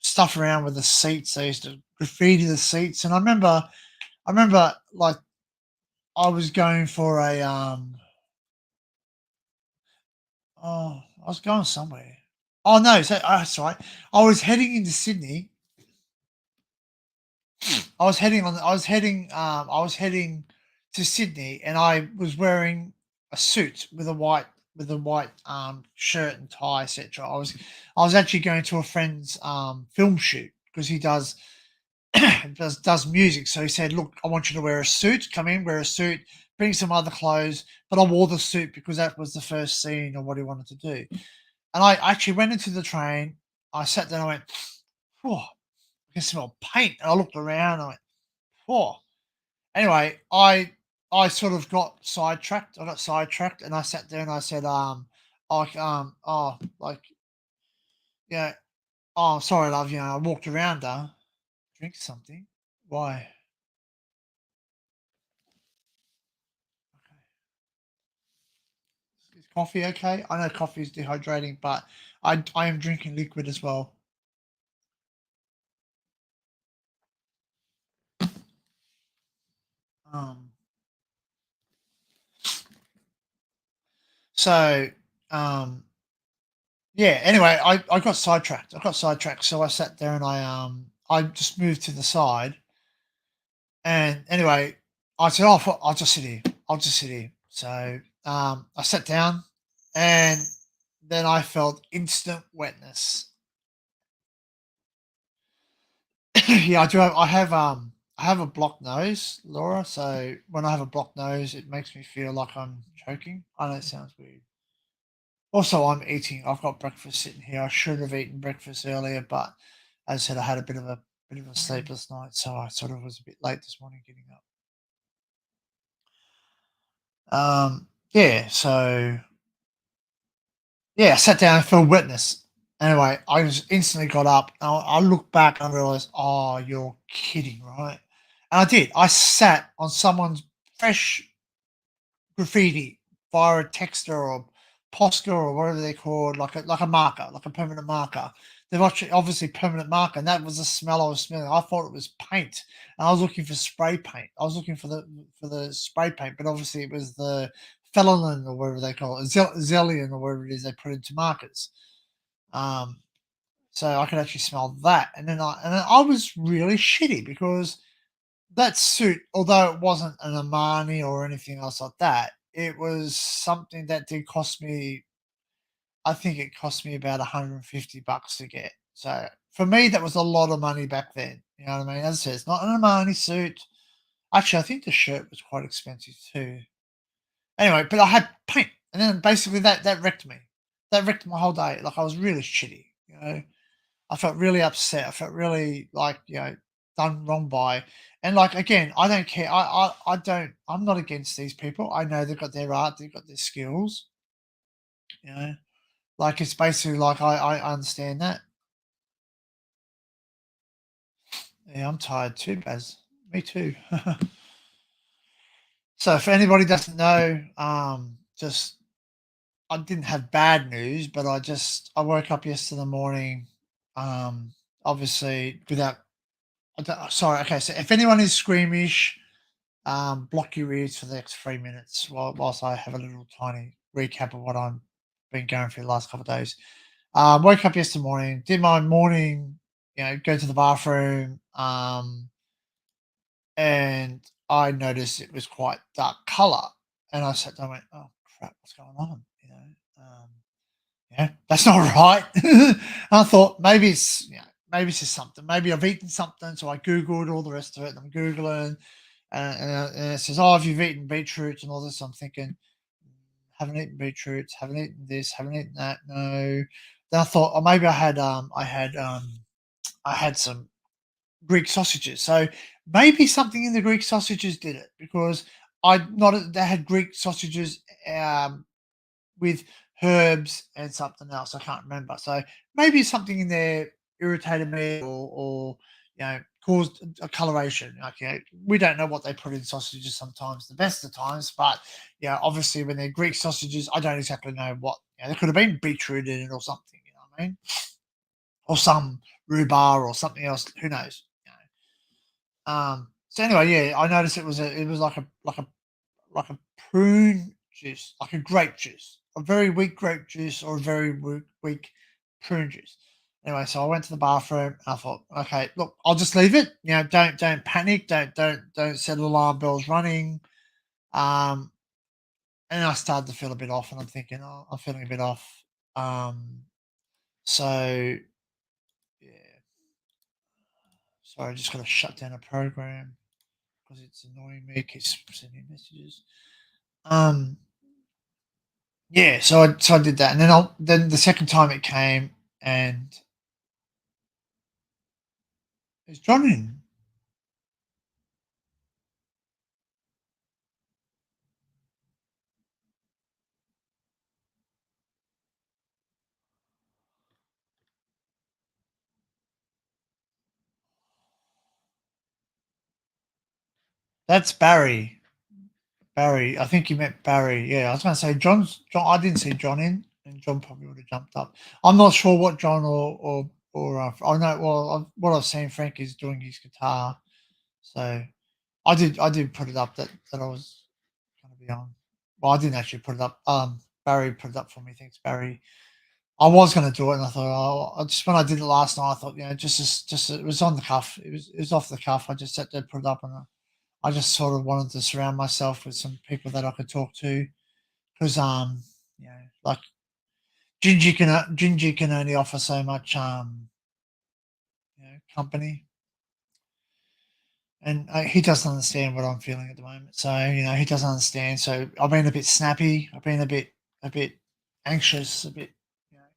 stuff around with the seats. They used to graffiti the seats, and I remember like I was going for a I was going somewhere. Oh no, that's right. I was heading into Sydney. I was heading to Sydney, and I was wearing a suit with a white shirt and tie, etc. I was actually going to a friend's film shoot because he does music. So he said, "Look, I want you to wear a suit. Come in, wear a suit, bring some other clothes." But I wore the suit because that was the first scene of what he wanted to do. And I actually went into the train. I sat there and I went, "Oh, I can smell paint." And I looked around. And I went, "Oh." Anyway, I sort of got sidetracked. I got sidetracked, and I sat there and I said, like, yeah, oh, sorry, love. I walked around her, drink something. Why? Okay. Is coffee okay? I know coffee is dehydrating, but I am drinking liquid as well. Um, so um, yeah. Anyway, I got sidetracked. So I sat there and I just moved to the side. And anyway, I said, "Oh, I'll just sit here. I'll just sit here." So I sat down, and then I felt instant wetness. Yeah, I do. I have a blocked nose, Laura. So when I have a blocked nose, it makes me feel like I'm choking. I know it sounds weird. Also, I've got breakfast sitting here. I should have eaten breakfast earlier, but as I said, I had a bit of a sleepless night, so I sort of was a bit late this morning getting up. Yeah, so yeah, I sat down for witness. Anyway, I just instantly got up. I looked back and I realized, oh, you're kidding, right? And I did. I sat on someone's fresh graffiti via a texter or Posca or whatever they're called, like a marker, like a permanent marker. They've actually obviously permanent marker, and that was the smell I was smelling. I thought it was paint, and I was looking for spray paint. I was looking for the spray paint, but obviously it was the felon or whatever they call it, Zellion or whatever it is they put into markers. Um, so I could actually smell that, and then I was really shitty because that suit, although it wasn't an Armani or anything else like that, it was something that did cost me. I think it cost me about $150 to get. So for me, that was a lot of money back then. You know what I mean? As I said, it's not an Armani suit. Actually, I think the shirt was quite expensive too. Anyway, but I had paint, and then basically that wrecked me. That wrecked my whole day. Like I was really shitty. You know, I felt really upset. I felt really like, done wrong by. And like again, I don't care. I don't. I'm not against these people. I know they've got their art. They've got their skills. You know, like it's basically like I understand that. Yeah, I'm tired too, Baz. Me too. So if anybody doesn't know, just I didn't have bad news, but I woke up yesterday morning, obviously without. Sorry. Okay. So if anyone is squeamish, block your ears for the next 3 minutes whilst I have a little tiny recap of what I've been going through the last couple of days. Woke up yesterday morning, did my morning, go to the bathroom, and I noticed it was quite dark color. And I sat down and went, oh, crap, what's going on? Yeah, that's not right. I thought maybe it's just something. Maybe I've eaten something. So I Googled all the rest of it. And I'm Googling, and it says, "Oh, if you've eaten beetroots and all this," I'm thinking, haven't eaten beetroots, haven't eaten this, haven't eaten that. No. Then I thought, oh, maybe I had some Greek sausages. So maybe something in the Greek sausages did it because I not they had Greek sausages with herbs and something else. I can't remember. So maybe something in there irritated me or caused a coloration. Like, we don't know what they put in sausages sometimes, the best of times, but obviously when they're Greek sausages, I don't exactly know what. There could have been beetroot in it or something. You know what I mean? Or some rhubarb or something else. Who knows? So anyway, yeah, I noticed it was like a prune juice, like a grape juice, a very weak grape juice or a very weak prune juice. Anyway, so I went to the bathroom and I thought, okay, look, I'll just leave it. Don't panic, don't set alarm bells running. Um, and I started to feel a bit off, and I'm thinking, oh, I'm feeling a bit off. So yeah, sorry, I just got to shut down a program because it's annoying me. It keeps sending messages. Um, Yeah, so I did that, and then the second time it came, and it's John in. That's Barry. Barry, I think you meant Barry. Yeah, I was going to say John. I didn't see John in, and John probably would have jumped up. I'm not sure what John I know. Well, what I've seen, Frank is doing his guitar, so I did put it up that I was going to be on. Well, I didn't actually put it up. Barry put it up for me. Thanks, Barry. I was going to do it, and I thought, oh, just when I did it last night, I thought, it was on the cuff. It was off the cuff. I just sat there, put it up, and I just sort of wanted to surround myself with some people that I could talk to, because like Gingy can only offer so much company, and he doesn't understand what I'm feeling at the moment. So he doesn't understand. So I've been a bit snappy. I've been a bit anxious, a bit,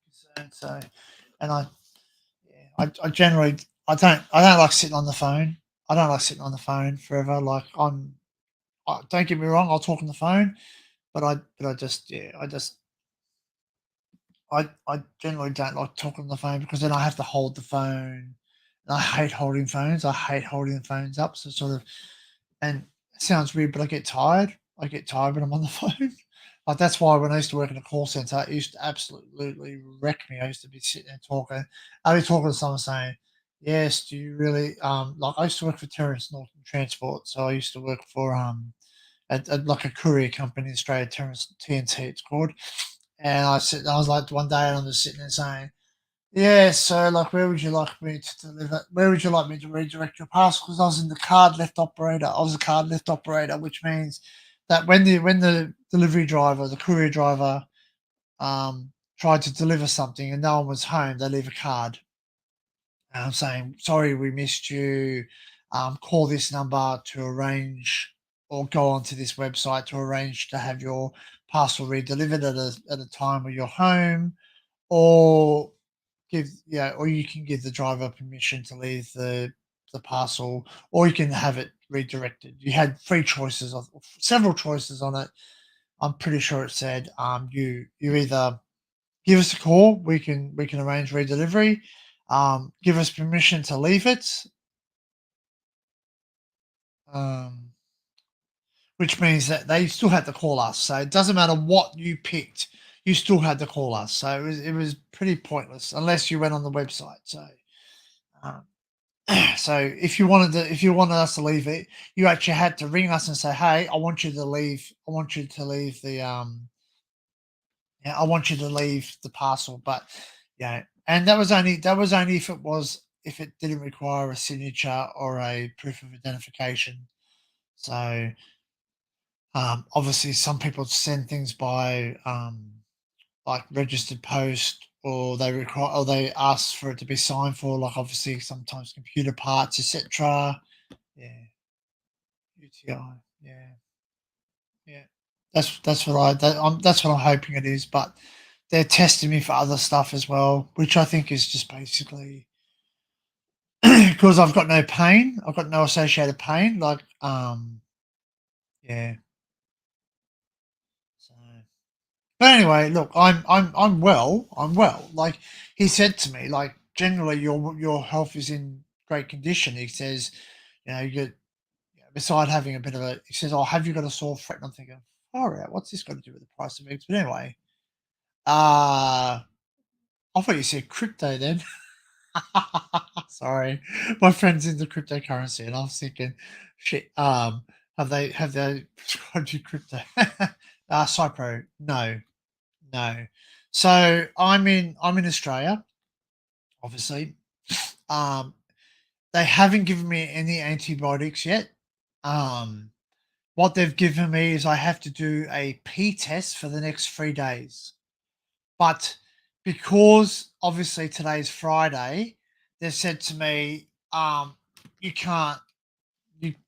concerned. So, and yeah, I generally I don't like sitting on the phone. I don't like sitting on the phone forever. Like don't get me wrong, I'll talk on the phone, but I just yeah, I generally don't like talking on the phone because then I have to hold the phone. And I hate holding phones. I hate holding the phones up. So sort of, and it sounds weird, but I get tired. I get tired when I'm on the phone. Like that's why when I used to work in a call center, it used to absolutely wreck me. I used to be sitting there talking. I'd be talking to someone saying, "Yes, do you really?" Like I used to work for Terrence Norton Transport, so I used to work for at like a courier company in Australia, Terrence TNT, it's called. And I was like one day, and I'm just sitting there saying, "Yeah, so like, where would you like me to deliver? Where would you like me to redirect your parcel?" Because I was in the card left operator. I was a card left operator, which means that when the delivery driver, the courier driver, tried to deliver something and no one was home, they leave a card. And I'm saying, "Sorry, we missed you. Call this number to arrange, or go onto this website to arrange to have your parcel re-delivered at a time where you're home, or or you can give the driver permission to leave the parcel, or you can have it redirected." You had three choices of several choices on it. I'm pretty sure it said, you either give us a call, we can arrange redelivery, give us permission to leave it, um, which means that they still had to call us. So it doesn't matter what you picked, you still had to call us. So it was pretty pointless unless you went on the website. So um, so if you wanted us to leave it, you actually had to ring us and say, "Hey, I want you to leave. I want you to leave the yeah, I want you to leave the parcel." But yeah, and that was only if it didn't require a signature or a proof of identification. So obviously, some people send things by like registered post, or they ask for it to be signed for, like obviously sometimes computer parts, etc. Yeah, UTI. Yeah, yeah. That's what I'm hoping it is. But they're testing me for other stuff as well, which I think is just basically because I've got no pain. I've got no associated pain. Like, yeah. So, but anyway, look, I'm well. I'm well. Like he said to me, like generally your health is in great condition. He says, you get beside having a bit of a. He says, "Oh, have you got a sore throat?" And I'm thinking, all right, what's this got to do with the price of eggs? But anyway, I thought you said crypto then. Sorry, my friend's into cryptocurrency, and I was thinking, shit. Have they prescribed you crypto? Cypro, no, no. So I'm in Australia, obviously. Um, they haven't given me any antibiotics yet. Um, what they've given me is I have to do a P test for the next 3 days. But because obviously today's Friday, they've said to me, you can't.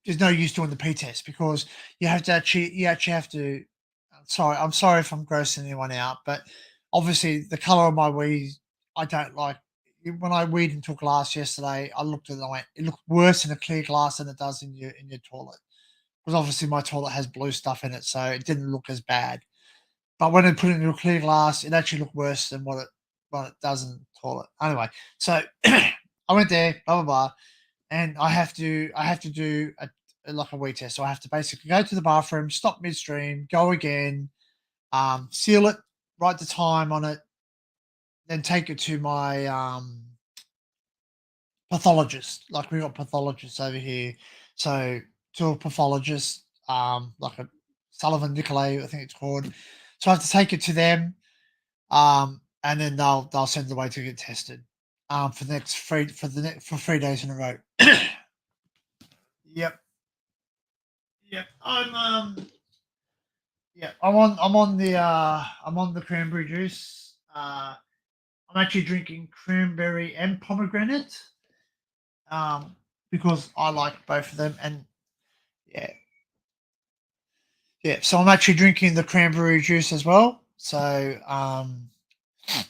There's no use doing the P test because you actually have to. I'm sorry if I'm grossing anyone out, but obviously the color of my weed, I don't like. When I weed into a glass yesterday, I looked at it and I went, it looked worse in a clear glass than it does in your toilet. Because obviously my toilet has blue stuff in it, so it didn't look as bad. But when I put it into a clear glass, it actually looked worse than what it does in the toilet. Anyway, so I went there, blah blah blah, and I have to do like a wee test. So I have to basically go to the bathroom, stop midstream, go again, seal it, write the time on it, then take it to my pathologist. Like we got pathologists over here, so to a pathologist, like a Sullivan Nicolay, I think it's called. So I have to take it to them, and then they'll send it away to get tested, for the next for 3 days in a row. Yep, yep. I'm on the cranberry juice. I'm actually drinking cranberry and pomegranate, um, because I like both of them, and yeah, yeah. So I'm actually drinking the cranberry juice as well. So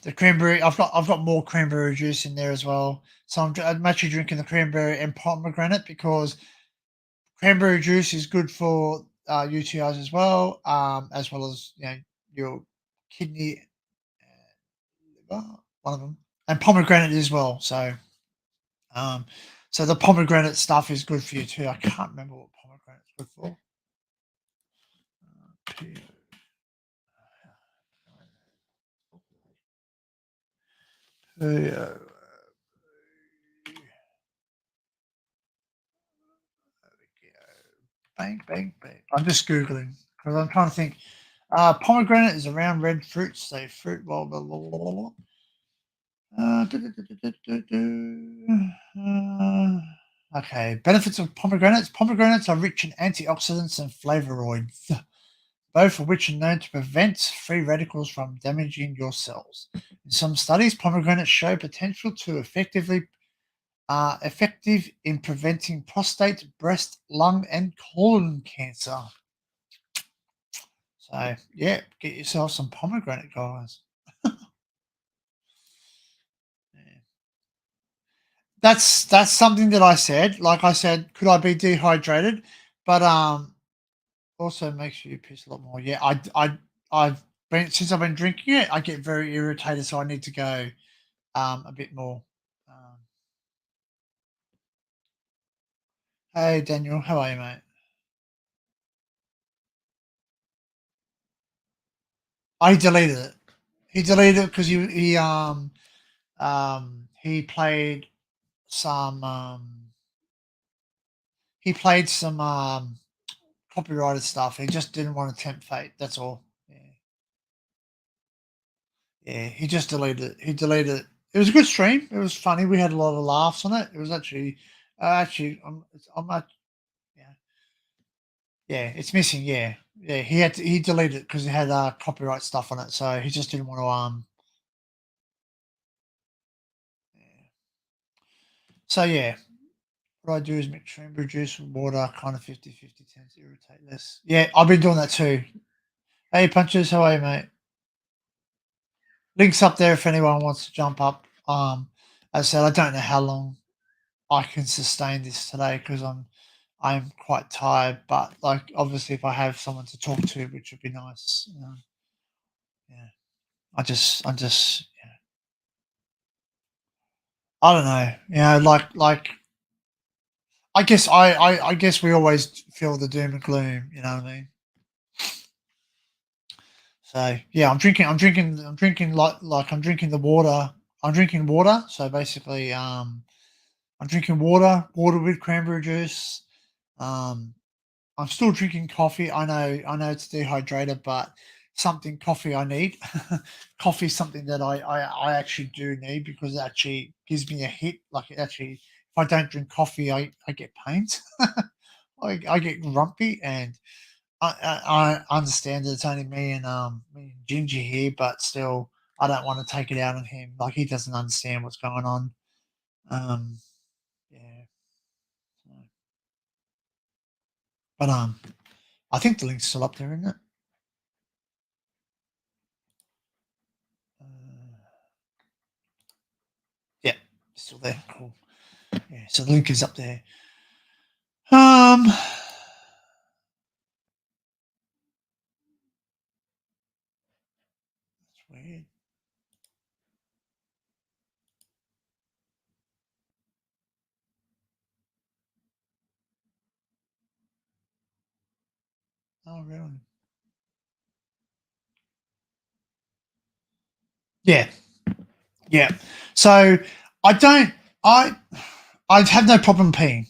the cranberry, I've got more cranberry juice in there as well. So I'm actually drinking the cranberry and pomegranate because cranberry juice is good for UTIs as well as your kidney, liver, one of them, and pomegranate as well. Um, so the pomegranate stuff is good for you too. I can't remember what pomegranate's good for. P- P- Bang, bang, bang. I'm just googling because I'm trying to think. Pomegranate is a round red fruit. Say fruit. Blah, blah, blah, blah, blah. Okay. Benefits of pomegranates. Pomegranates are rich in antioxidants and flavonoids, both of which are known to prevent free radicals from damaging your cells. In some studies, pomegranates show potential to effective in preventing prostate, breast, lung, and colon cancer. So yeah, get yourself some pomegranate, guys. Yeah. That's something that I said. Like I said, could I be dehydrated? But also makes you piss a lot more. Yeah, I've been since I've been drinking it, I get very irritated, so I need to go a bit more. Um, hey Daniel, how are you, mate? I deleted it. He deleted it because he played some copyrighted stuff. He just didn't want to tempt fate. That's all. Yeah, yeah. He just deleted it. He deleted it. It was a good stream. It was funny. We had a lot of laughs on it. It was I'm not. Yeah, yeah. It's missing. Yeah, yeah. He deleted it because it had copyright stuff on it. So he just didn't want to. Yeah. So yeah, what I do is mix cranberry juice with water, kind of 50-50 tends to irritate less. Yeah, I've been doing that too. Hey, punches, how are you, mate? Links up there if anyone wants to jump up. As I said, I don't know how long I can sustain this today because I'm quite tired. But like, obviously, if I have someone to talk to, which would be nice. Yeah. Yeah. I don't know. Like I guess we always feel the doom and gloom. You know what I mean? So yeah, I'm drinking like I'm drinking the water. I'm drinking water. So basically, I'm drinking water with cranberry juice. Um, I'm still drinking coffee. I know it's dehydrated, but something coffee I need. Coffee is something that I actually do need because it actually gives me a hit. Like it actually, if I don't drink coffee, I get pains. I get grumpy, and I understand that it's only me and Ginger here, but still, I don't want to take it out on him. Like he doesn't understand what's going on. Um, yeah, so- but I think the link's still up there, isn't it? Uh, yeah, still there. Cool. Yeah, so the link is up there. It's weird. Oh, really? Yeah, yeah. So I don't. I I have no problem peeing.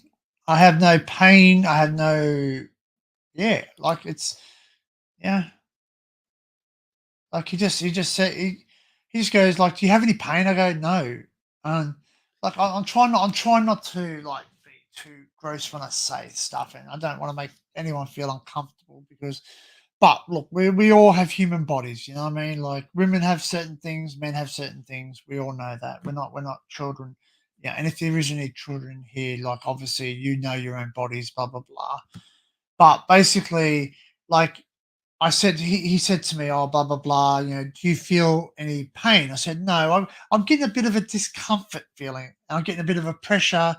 I have no pain. I have no. Yeah, like it's yeah. Like he just goes like, "Do you have any pain?" I go, "No." And like I'm trying not to like be too gross when I say stuff, and I don't want to make anyone feel uncomfortable because. But look, we all have human bodies, you know what I mean? Like women have certain things, men have certain things. We all know that we're not children. Yeah, and if there is any children here, like obviously you know your own bodies, blah blah blah. But basically, like I said he said to me, "Oh, blah blah blah. You know, do you feel any pain?" I said, "No, I'm getting a bit of a discomfort feeling. I'm getting a bit of a pressure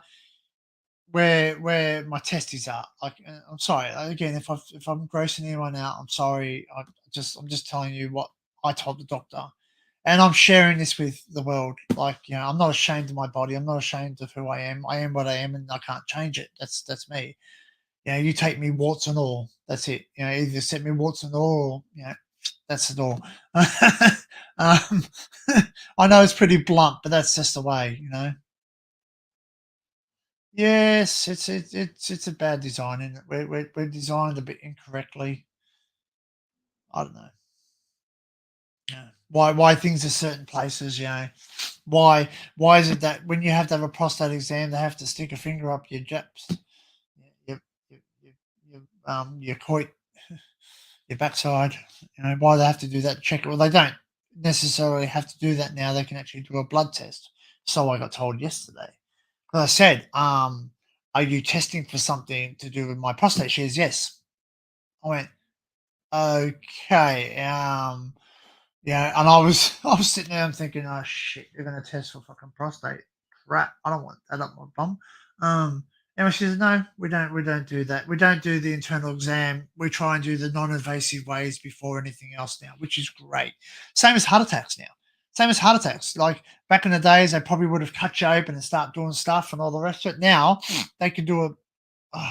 where my testes are. Like, I'm sorry again if I'm grossing anyone out. I'm sorry. I'm just telling you what I told the doctor, and I'm sharing this with the world. Like, you know, I'm not ashamed of my body. I'm not ashamed of who I am. I am what I am, and I can't change it. That's me. You know, you take me warts and all. That's it. You know, either set me warts and all, or you know, that's it all. um, I know it's pretty blunt, but that's just the way. You know. Yes, it's a bad design, and we're designed a bit incorrectly. I don't know. Yeah. Why things are certain places, you know? Why is it that when you have to have a prostate exam, they have to stick a finger up your japs, your your coit, your backside? You know why they have to do that? Check it. Well, they don't necessarily have to do that now. They can actually do a blood test. So I got told yesterday. 'Cause I said, "Are you testing for something to do with my prostate?" She says, "Yes." I went, "Okay." Yeah, and I was I was sitting there and thinking, "Oh shit, you're gonna test for fucking prostate crap. I don't want that up my bum." Um, and she says, "No, we don't do that. We don't do the internal exam. We try and do the non-invasive ways before anything else now, which is great. Same as heart attacks now. Same as heart attacks. Like back in the days, they probably would have cut you open and start doing stuff and all the rest of it. Now they can do a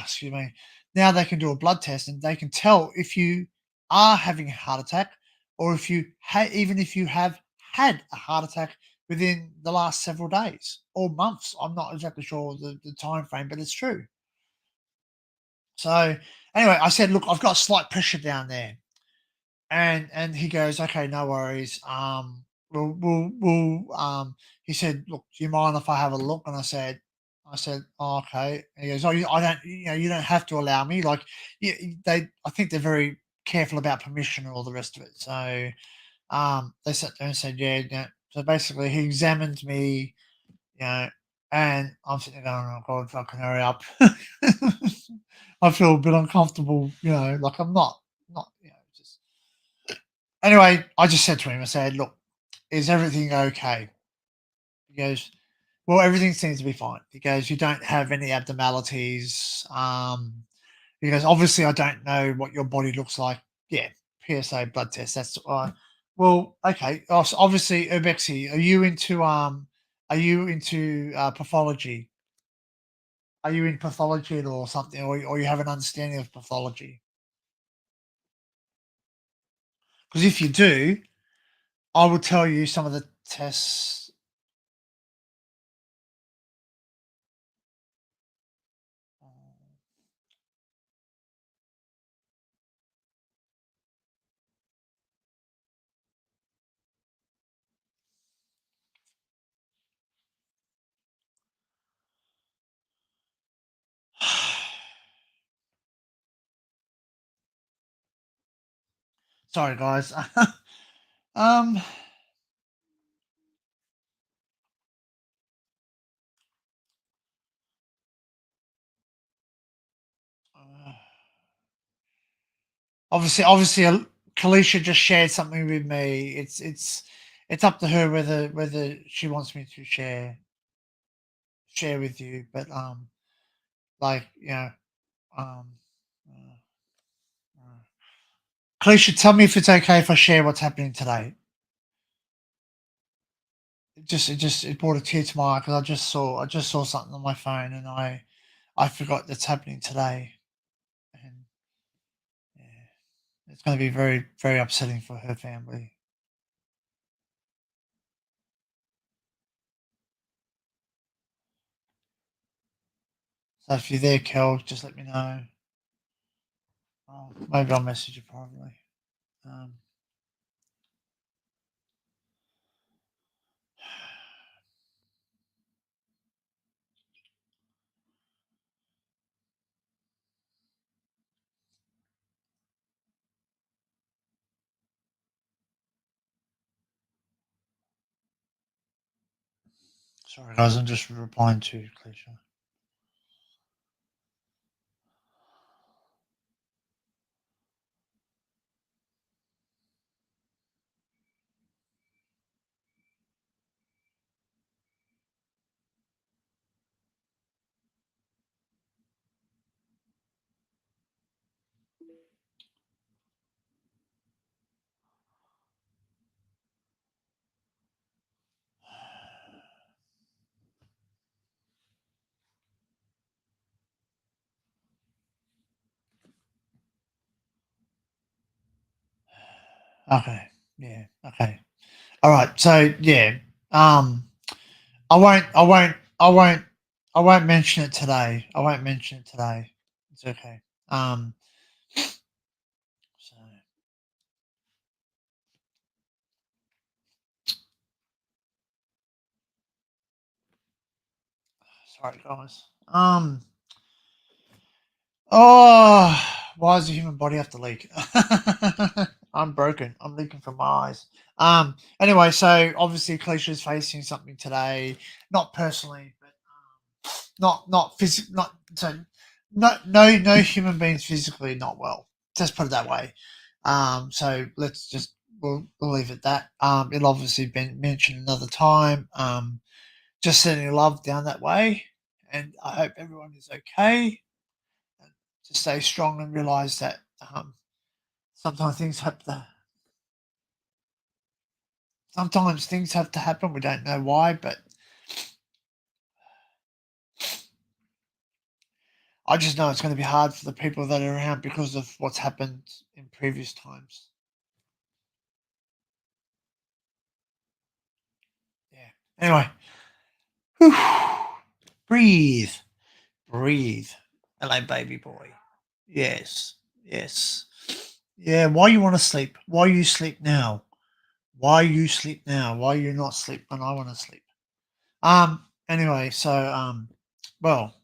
excuse me. Now they can do a blood test and they can tell if you are having a heart attack or if you even if you have had a heart attack within the last several days or months. I'm not exactly sure the time frame, but it's true. So anyway, I said, look, I've got slight pressure down there. And he goes, "Okay, no worries. We'll." He said, "Look, do you mind if I have a look?" And I said, "Oh, okay." And he goes, "Oh, I don't. You know, you don't have to allow me. Like, they. I think they're very careful about permission and all the rest of it." So, they sat there and said, "Yeah, yeah." So basically, he examined me, you know, and I'm sitting there going, "Oh God, fucking hurry up." I feel a bit uncomfortable, you know, like I'm not, you know, just anyway, I just said to him, I said, "Look, is everything okay?" He goes, "Well, everything seems to be fine." He goes, "You don't have any abnormalities." He goes, "Obviously, I don't know what your body looks like." Yeah, PSA blood test. That's well, okay. So obviously, Ubexy, are you into pathology? Are you in pathology at all, or something, or you have an understanding of pathology? Because if you do, I will tell you some of the tests. Sorry, guys. um, uh, obviously, Kalisha just shared something with me. It's up to her whether she wants me to share with you. But like you know, um, uh, Kalisha, tell me if it's okay if I share what's happening today. It brought a tear to my eye because I just saw something on my phone and I forgot that's happening today, and yeah, it's going to be very upsetting for her family. So if you're there, Kel, just let me know. Maybe I'll message you privately. Um, Sorry, guys, I'm just replying to Kalisha. Okay. Yeah. Okay. All right. So yeah. Um. I won't. I won't. I won't. I won't mention it today. I won't mention it today. It's okay. Um. So sorry, guys. Oh, why does the human body have to leak? I'm broken. I'm leaking from my eyes. Anyway, so obviously Kalisha is facing something today, not personally, but not physical. Not so. No human beings physically not well. Just put it that way. So let's just we'll leave it at that. It'll obviously been mentioned another time. Just sending love down that way, and I hope everyone is okay to stay strong and realize that sometimes things have to sometimes things have to happen. We don't know why, but I just know it's going to be hard for the people that are around because of what's happened in previous times. Yeah. Anyway, whew, breathe, breathe. Hello, baby boy. Yes, yes. Yeah. Why you want to sleep? Why you sleep now? Why you sleep now? Why you not sleep when I want to sleep? Anyway, so well,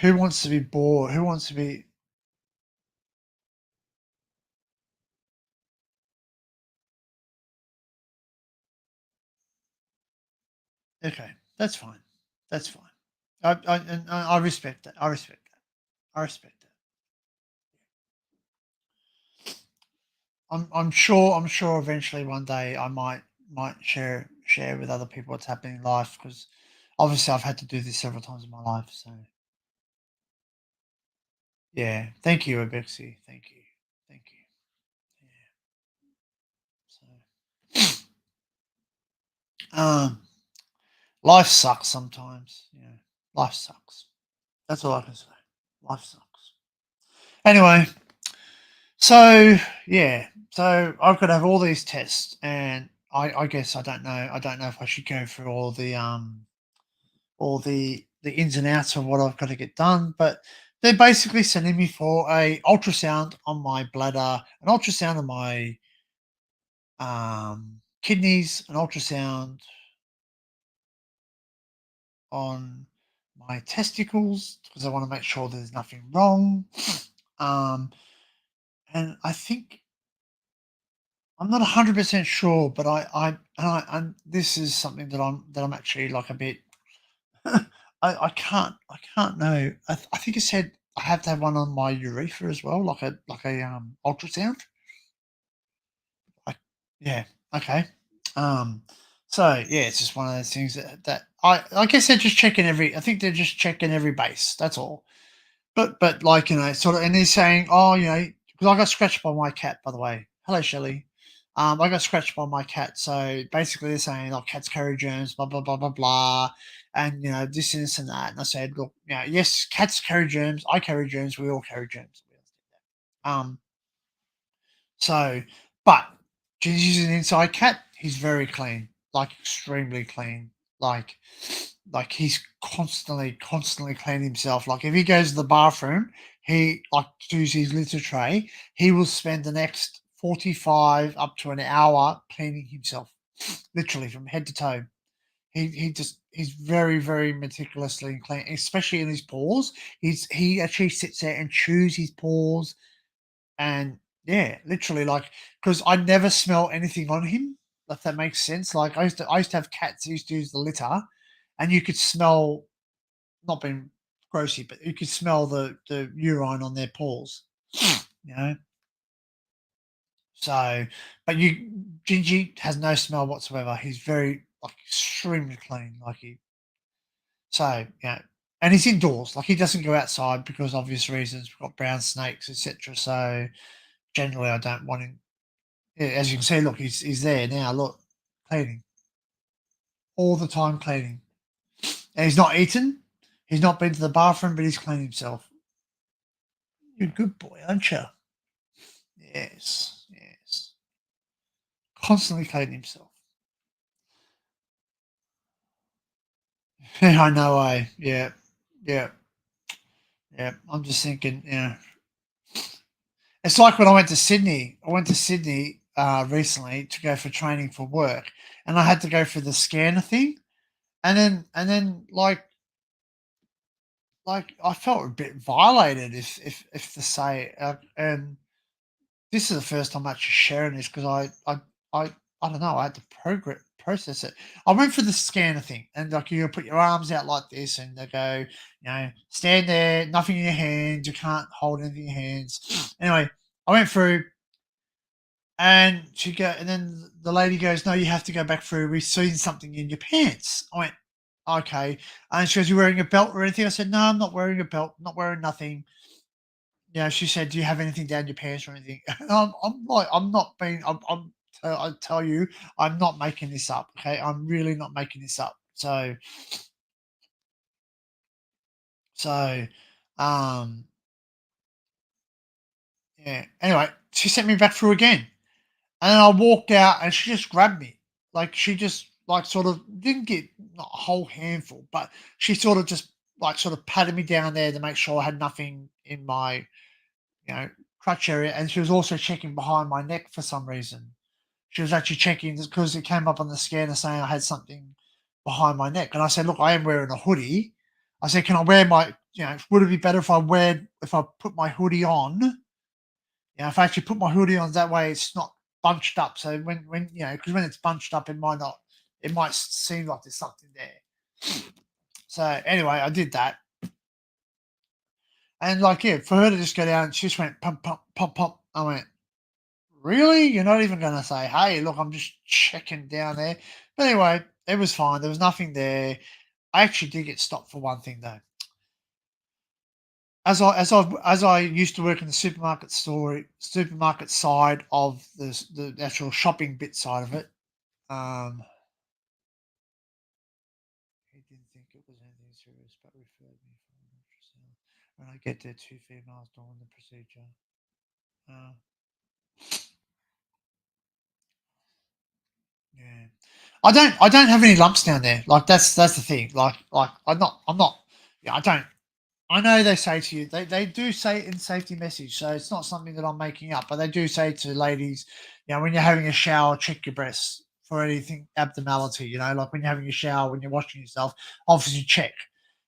who wants to be bored? Who wants to be okay? That's fine. That's fine. I respect that. I respect that. I respect that. I'm sure eventually one day I might share with other people what's happening in life because obviously I've had to do this several times in my life. So yeah, thank you, Abexi. Thank you. Thank you. Yeah. So um life sucks sometimes. Yeah. Life sucks. That's all I can say. Life sucks. Anyway, so yeah, so I've got to have all these tests, and I guess I don't know. I don't know if I should go through all the ins and outs of what I've got to get done, but they're basically sending me for a ultrasound on my bladder, an ultrasound on my kidneys, an ultrasound on my testicles because I want to make sure there's nothing wrong. Um, and I think I'm not 100% sure, but and this is something that I'm actually like a bit. I can't know. I think it said I have to have one on my urethra as well, like a ultrasound. I, yeah. Okay. Um. So yeah, it's just one of those things that I guess they're just checking every. I think they're just checking every base. That's all. But like, sort of, and he's saying, "Oh, because I got scratched by my cat, by the way. Hello, Shelley. I got scratched by my cat. So basically, they're saying, "Oh, cats carry germs, blah blah blah blah blah," and this and this and that. And I said, "Look, yes, cats carry germs. I carry germs. We all carry germs." Um, so, but Gingy's an inside cat. He's very clean, like extremely clean. Like, like he's constantly cleaning himself. Like if he goes to the bathroom, he like to use his litter tray. He will spend the next 45 up to an hour cleaning himself, literally from head to toe. He's very meticulously clean, especially in his paws. He actually sits there and chews his paws and yeah, literally, like, because I never smell anything on him, if that makes sense. Like I used to have cats who used to use the litter, and you could smell, not being grossy, but you could smell the urine on their paws. You know. So, but Gingy has no smell whatsoever. He's very like extremely clean. Like so and he's indoors. Like he doesn't go outside because obvious reasons. We've got brown snakes, etc. So generally, I don't want him. Yeah, as you can see, look, he's there now. Look, cleaning all the time, cleaning, and he's not eaten. He's not been to the bathroom, but he's cleaned himself. You're a good boy, aren't you? Yes, yes. Constantly cleaning himself. Yeah, I know, yeah, yeah, yeah. I'm just thinking, it's like when I went to Sydney. I went to Sydney recently to go for training for work, and I had to go for the scanner thing, and then like I felt a bit violated, if to say, and this is the first time I'm actually sharing this because I I don't know, I had to process it. I went for the scanner thing, and like you put your arms out like this, and they go, stand there, nothing in your hands, you can't hold anything in your hands. Anyway, I went through, and and then the lady goes, "No, you have to go back through. We've seen something in your pants." I went, "Okay," and she goes, "You wearing a belt or anything?" I said, "No, I'm not wearing a belt, not wearing nothing." Yeah, she said, "Do you have anything down your pants or anything?" And I'm like, I'm not being, I tell you, I'm not making this up. Okay, I'm really not making this up. So, um, yeah. Anyway, she sent me back through again, and then I walked out, and she just grabbed me, like she just like sort of didn't get not a whole handful, but she sort of just like sort of patted me down there to make sure I had nothing in my you know crutch area, and she was also checking behind my neck for some reason. She was actually checking because it came up on the scanner saying I had something behind my neck. And I said, "Look, I am wearing a hoodie." I said, "Can I wear my, would it be better if I put my hoodie on? If I actually put my hoodie on, that way it's not bunched up. So because when it's bunched up, it might seem like there's something there." So anyway, I did that. And like, yeah, for her to just go down, she just went pump, pump, pump, pump. I went, "Really? You're not even gonna say, 'Hey, look, I'm just checking down there.'" But anyway, it was fine. There was nothing there. I actually did get stopped for one thing though. As I used to work in the supermarket side of the actual shopping bit side of it. Um, he didn't think it was anything serious, but referred me for an ultrasound. When I get there, two females doing the procedure. Uh, yeah. I don't have any lumps down there. Like that's the thing. Like I'm not. Yeah, I don't. I know they say to you, they do say it in safety message, so it's not something that I'm making up, but they do say to ladies, when you're having a shower, check your breasts for anything abnormality, like when you're having a shower, when you're washing yourself, obviously check.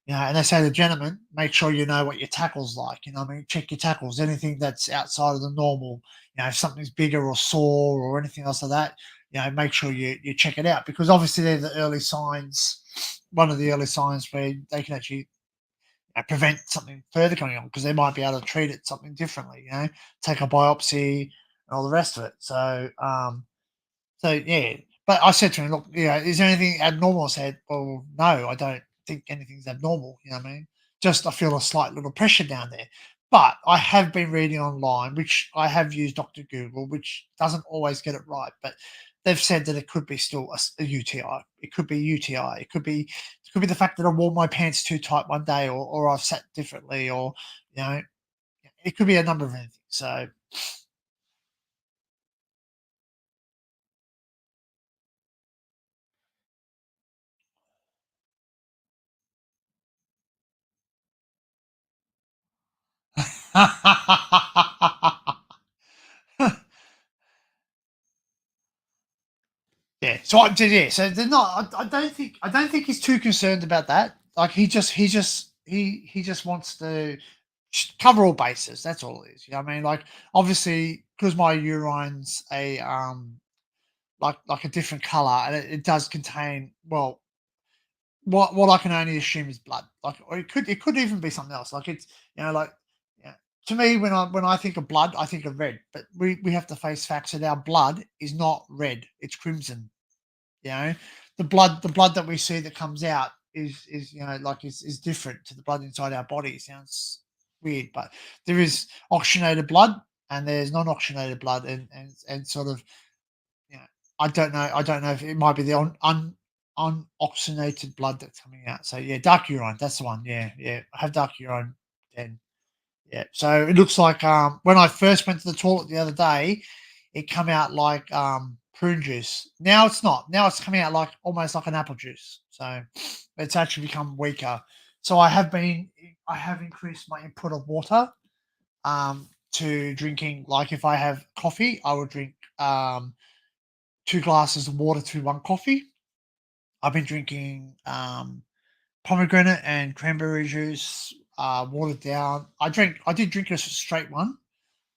And they say to gentlemen, make sure you know what your tackle's like, what I mean, check your tackles, anything that's outside of the normal, if something's bigger or sore or anything else like that, make sure you check it out because obviously they're the early signs, one of the early signs where they can actually prevent something further coming on because they might be able to treat it something differently, take a biopsy and all the rest of it. So yeah, but I said to him, "Look, is there anything abnormal?" I said, "Well, no, I don't think anything's abnormal. You know what I mean? Just I feel a slight little pressure down there." But I have been reading online, which I have used Doctor Google, which doesn't always get it right. But they've said that it could be still a UTI. It could be UTI. It could be the fact that I wore my pants too tight one day, or I've sat differently, or you know, it could be a number of things. So yeah, so they're not. I don't think he's too concerned about that. Like he just wants to cover all bases. That's all it is. You know what I mean? Like obviously, because my urine's like a different color, and it does contain what I can only assume is blood. Like or it could even be something else. Like it's like yeah. To me, when I think of blood, I think of red. But we have to face facts that our blood is not red; it's crimson. You know, the blood that we see that comes out is like is different to the blood inside our body. It sounds weird, but there is oxygenated blood and there's non-oxygenated blood, and sort of you know I don't know if it might be the unoxygenated blood that's coming out. So yeah, dark urine, that's the one. Yeah, yeah, I have dark urine. Then Yeah. So it looks like when I first went to the toilet the other day, it come out like prune juice. Now it's not. Now it's coming out like almost like an apple juice. So it's actually become weaker. So I have increased my input of water to drinking. Like if I have coffee, I would drink 2 glasses of water to one coffee. I've been drinking pomegranate and cranberry juice, watered down. I did drink a straight one.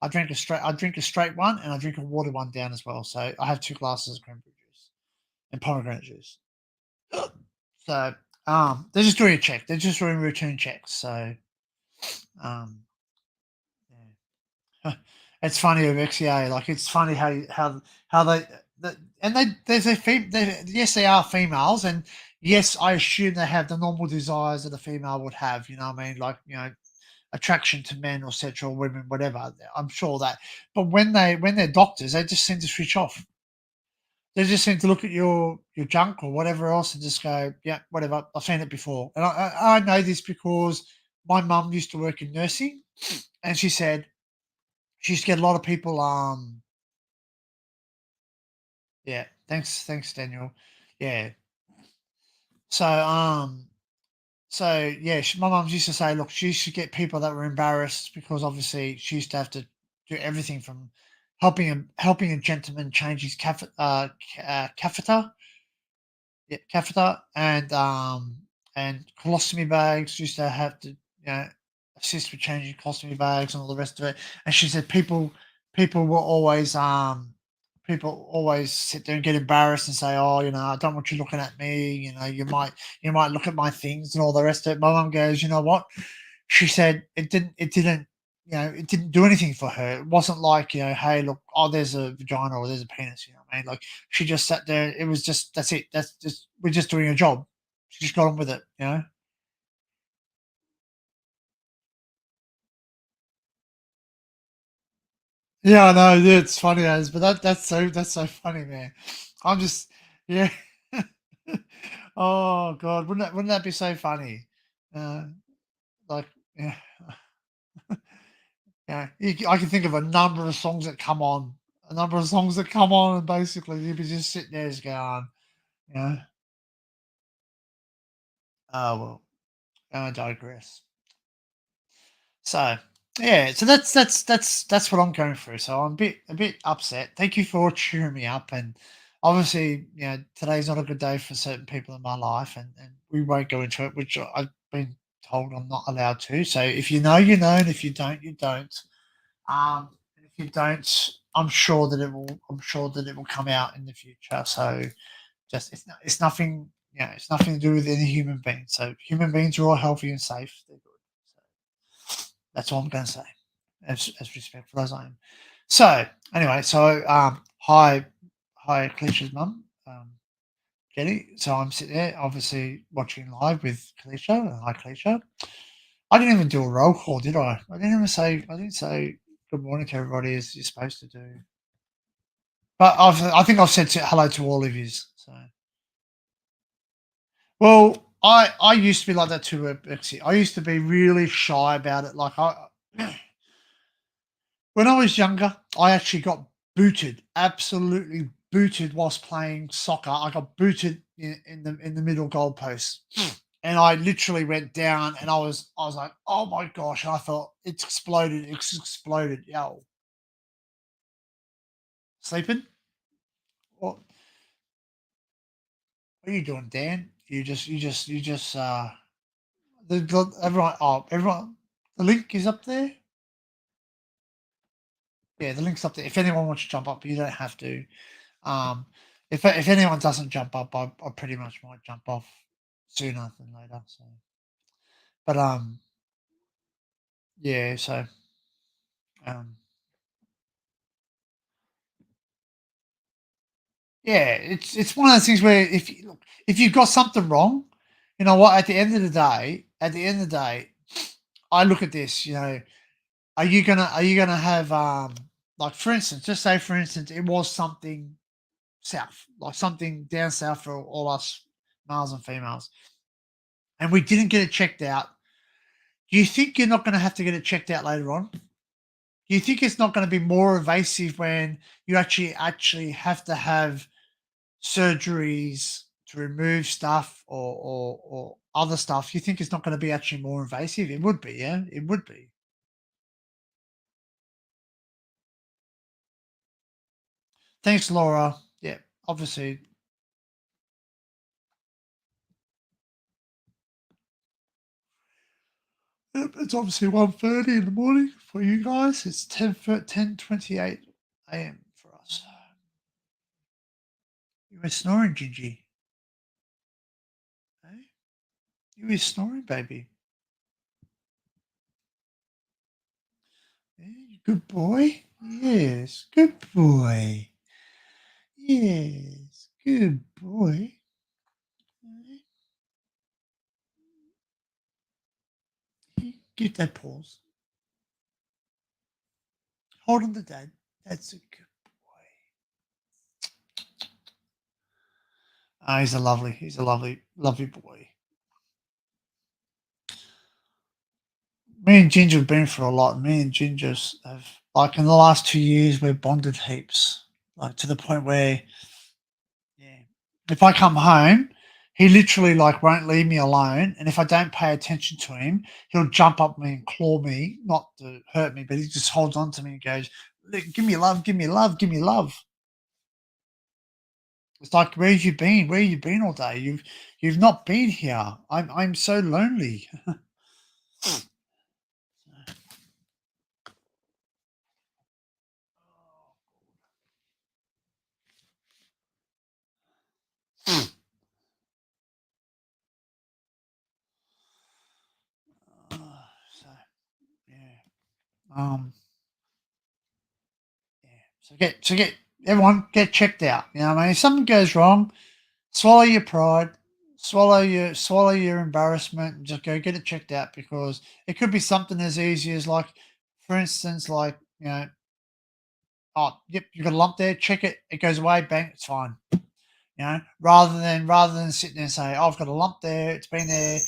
I drink a straight one and I drink a watered one down as well. So I have 2 glasses of cranberry juice and pomegranate juice. So they're just doing a check. They're just doing routine checks. So um yeah. It's funny with XEA. Like it's funny how the, and they there's a yes they are females, and yes I assume they have the normal desires that a female would have. You know what I mean? Like attraction to men or sexual women, whatever. I'm sure that. But when they're doctors, they just seem to switch off. They just seem to look at your junk or whatever else and just go, yeah, whatever. I've seen it before, and I know this because my mum used to work in nursing, and she said she used to get a lot of people. Yeah, thanks, Daniel. Yeah. So yeah, my mum used to say, look, she used to get people that were embarrassed because obviously she used to have to do everything from helping a gentleman change his catheter, yeah, catheter, and colostomy bags. Used to have to assist with changing colostomy bags and all the rest of it. And she said people were always people always sit there and get embarrassed and say, "Oh, I don't want you looking at me. You might look at my things and all the rest of it." My mum goes, "You know what?" She said it didn't do anything for her. It wasn't like, hey, look, oh, there's a vagina or there's a penis. You know what I mean? Like she just sat there. It was just that's it. That's just we're just doing a job. She just got on with it. You know? Yeah, I know. Yeah, it's funny as, but that's so funny, man. I'm just yeah. Oh God, wouldn't that be so funny? Uh, like yeah, yeah. I can think of a number of songs that come on, and basically you'd be just sitting there just going, you know, oh well, I digress. So yeah, so that's what I'm going through. So I'm a bit upset. Thank you for cheering me up, and obviously, today's not a good day for certain people in my life, and we won't go into it, which I've been told I'm not allowed to. So if you know, you know, and if you don't, you don't. And if you don't, I'm sure that it will come out in the future. So just it's nothing. It's nothing to do with any human being. So human beings are all healthy and safe. They're good. So that's all I'm going to say, as respectful as I am. So anyway, hi, Kalicia's mum, Jenny. So I'm sitting there, obviously watching live with Kalisha. Hi, Kalisha. I didn't even do a roll call, did I? I didn't say good morning to everybody as you're supposed to do. But I think I've said hello to all of you. So well, I used to be like that too. Actually, I used to be really shy about it. Like when I was younger, I actually got booted, absolutely booted whilst playing soccer. I got booted in the middle goalpost, and I literally went down, and I was like, oh my gosh! And I thought it's exploded. Yo, sleeping? What are you doing, Dan? Everyone. The link is up there. Yeah, the link's up there. If anyone wants to jump up, you don't have to. Um, if anyone doesn't jump up, I pretty much might jump off sooner than later. So, but yeah. So um, yeah, it's one of those things where if you've got something wrong, you know what? At the end of the day, I look at this. Are you gonna have like for instance, just say for instance, it was something south, like something down south for all us males and females, and we didn't get it checked out. Do you think you're not going to have to get it checked out later on? Do you think it's not going to be more invasive when you actually have to have surgeries to remove stuff or other stuff? You think it's not going to be actually more invasive? It would be, yeah, it would be. Thanks, Laura. Yeah, obviously. Yep, it's obviously 1:30 in the morning for you guys. It's 10:28 a.m. for us. You were snoring, Gingy. Hey? You were snoring, baby. Hey, good boy. Yes, good boy. Yes, good boy. Give that pause. Hold on to dad. That's a good boy. He's a lovely boy. Me and Ginger have been through a lot. Me and Ginger have, like, in the last 2 years, we've bonded heaps. Like, to the point where, yeah, if I come home, he literally, like, won't leave me alone. And if I don't pay attention to him, he'll jump up me and claw me, not to hurt me, but he just holds on to me and goes, give me love, give me love, give me love. It's like, where have you been? Where have you been all day? You've not been here. I'm so lonely. So yeah. Um yeah. So get everyone get checked out. You know what I mean? If something goes wrong, swallow your pride, swallow your embarrassment, and just go get it checked out, because it could be something as easy as, like, for instance, like, oh, yep, you got a lump there, check it, it goes away, bang, it's fine. Rather than sitting there and say, "Oh, I've got a lump there, it's been there,"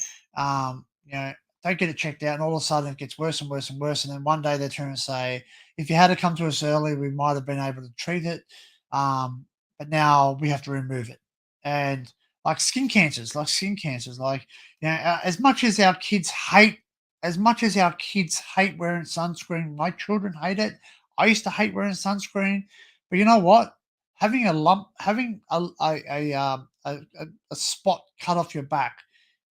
don't get it checked out, and all of a sudden it gets worse and worse and worse, and then one day they turn and say, "If you had to come to us early, we might have been able to treat it, um, but now we have to remove it." And like skin cancers, as much as our kids hate wearing sunscreen, my children hate it. I used to hate wearing sunscreen, but you know what? Having a spot cut off your back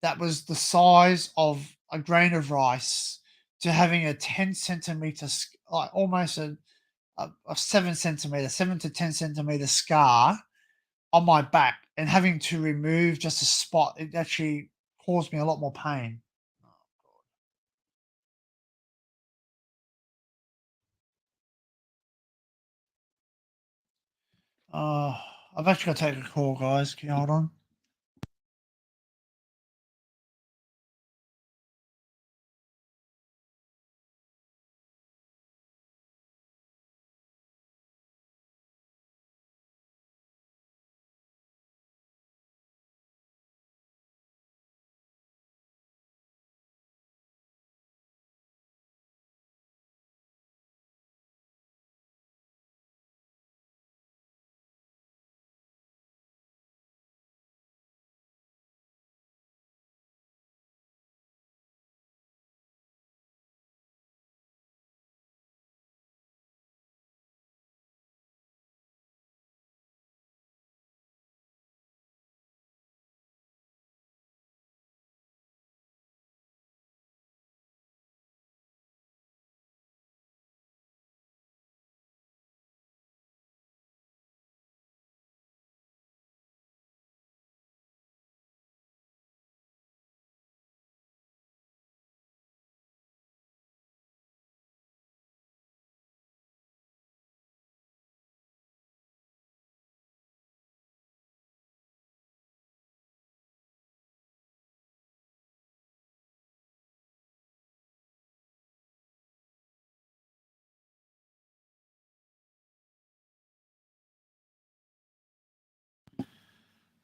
that was the size of a grain of rice, to having a 10 centimeter, like almost a 7 centimeter, 7 to 10 centimeter scar on my back, and having to remove just a spot, it actually caused me a lot more pain. Uh, I've actually got to take a call, guys. Can you hold on?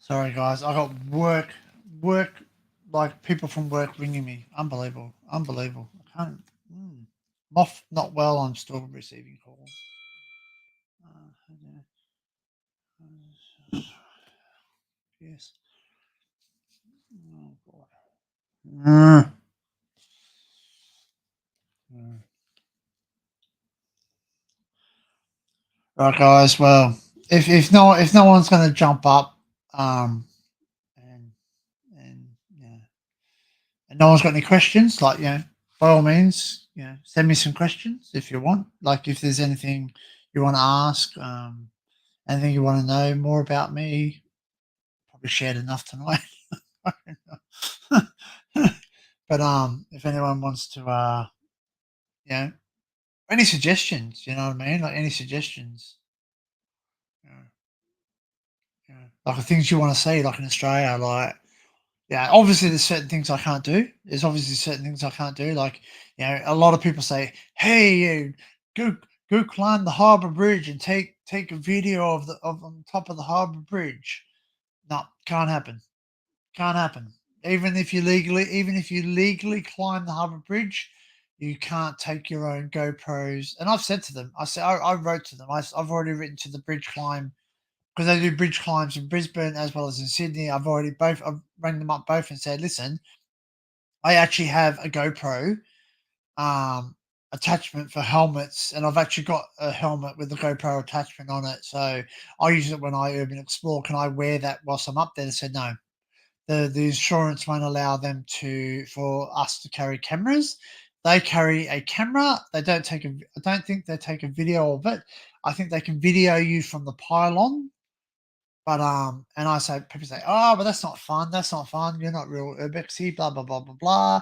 Sorry, guys. I got work like people from work ringing me. Unbelievable, unbelievable. I can't. Mm. I'm off not well. I'm still receiving calls. Yes. Oh God. Mm. Mm. Right, guys. Well, if no one's going to jump up, and and yeah, and no one's got any questions, like by all means, send me some questions if you want. Like if there's anything you want to ask, anything you want to know more about me. Probably shared enough tonight. But if anyone wants to, you know, any suggestions, you know what I mean? Like any suggestions, you know, like the things you want to see, like in Australia, like obviously there's certain things I can't do. There's obviously certain things I can't do. Like, a lot of people say, "Hey, go go climb the harbour bridge and take a video of on top of the harbour bridge." No, can't happen. Can't happen. Even if you legally climb the harbour bridge, you can't take your own GoPros. And I've said to them, I wrote to them. I've already written to the bridge climb because they do bridge climbs in Brisbane as well as in Sydney. I've rang them up both and said, listen, I actually have a GoPro um, attachment for helmets, and I've actually got a helmet with the GoPro attachment on it. So I use it when I urban explore. Can I wear that whilst I'm up there? They said no. The insurance won't allow them for us to carry cameras. They carry a camera. They don't take a. I don't think they take a video of it. I think they can video you from the pylon. But and I say people say, oh, but that's not fun. That's not fun. You're not real urbexy. Blah blah blah blah blah.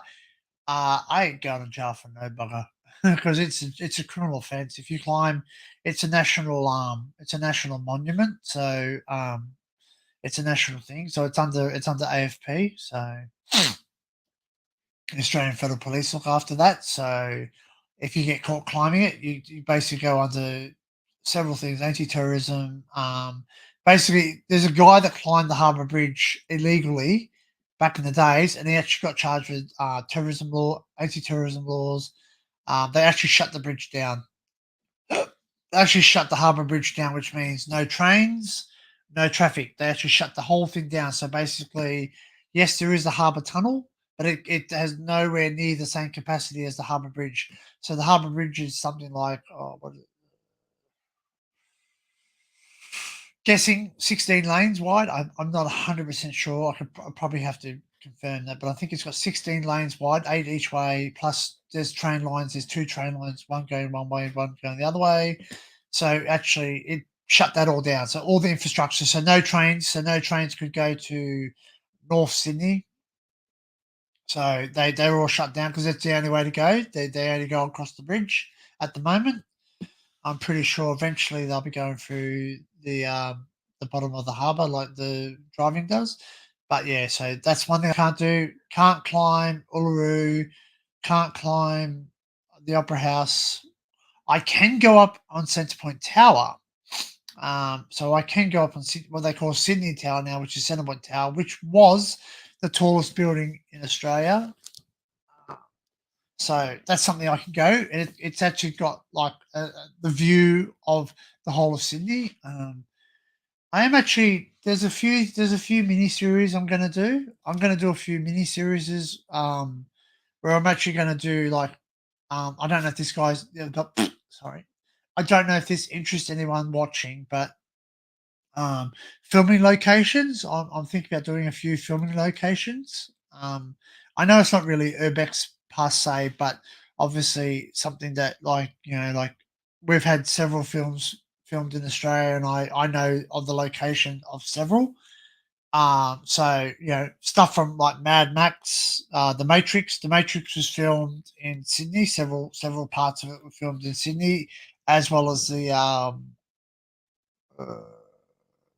I ain't going to jail for no bugger because it's a criminal offence if you climb. It's a national monument. So it's a national thing, so it's under AFP. So Australian Federal Police look after that. So if you get caught climbing it, you basically go under several things: anti-terrorism. Basically, there's a guy that climbed the Harbour Bridge illegally back in the days, and he actually got charged with terrorism law, anti-terrorism laws. They actually shut the bridge down. They actually shut the harbour bridge down, which means no trains, no traffic. They actually shut the whole thing down. So basically, yes, there is a harbour tunnel, but it has nowhere near the same capacity as the harbour bridge. So the harbour bridge is something like, what is it? Guessing 16 lanes wide. I'm not 100% sure. I'd probably have to confirm that, but I think it's got 16 lanes wide, 8 each way. Plus, there's train lines. There's two train lines, one going one way, one going the other way. So actually, it shut that all down. So all the infrastructure. So no trains. So no trains could go to North Sydney. So they were all shut down because that's the only way to go. They only go across the bridge at the moment. I'm pretty sure eventually they'll be going through the bottom of the harbour like the driving does. But yeah, so that's one thing I can't do. Can't climb Uluru. Can't climb the Opera House. I can go up on Centre Point Tower. So I can go up on what they call Sydney Tower now, which is Centre Point Tower, which was the tallest building in Australia. So that's something I can go. It's actually got like the view of the whole of Sydney. I am actually there's a few mini series I'm gonna do. I'm gonna do a few mini series where I'm actually gonna do like I don't know if this guy's sorry. I don't know if this interests anyone watching, but um, filming locations. I'm thinking about doing a few filming locations. I know it's not really urbex per se, but obviously something that like we've had several films filmed in Australia, and I know of the location of several. So stuff from like Mad Max, The Matrix. The Matrix was filmed in Sydney. Several parts of it were filmed in Sydney, as well as uh,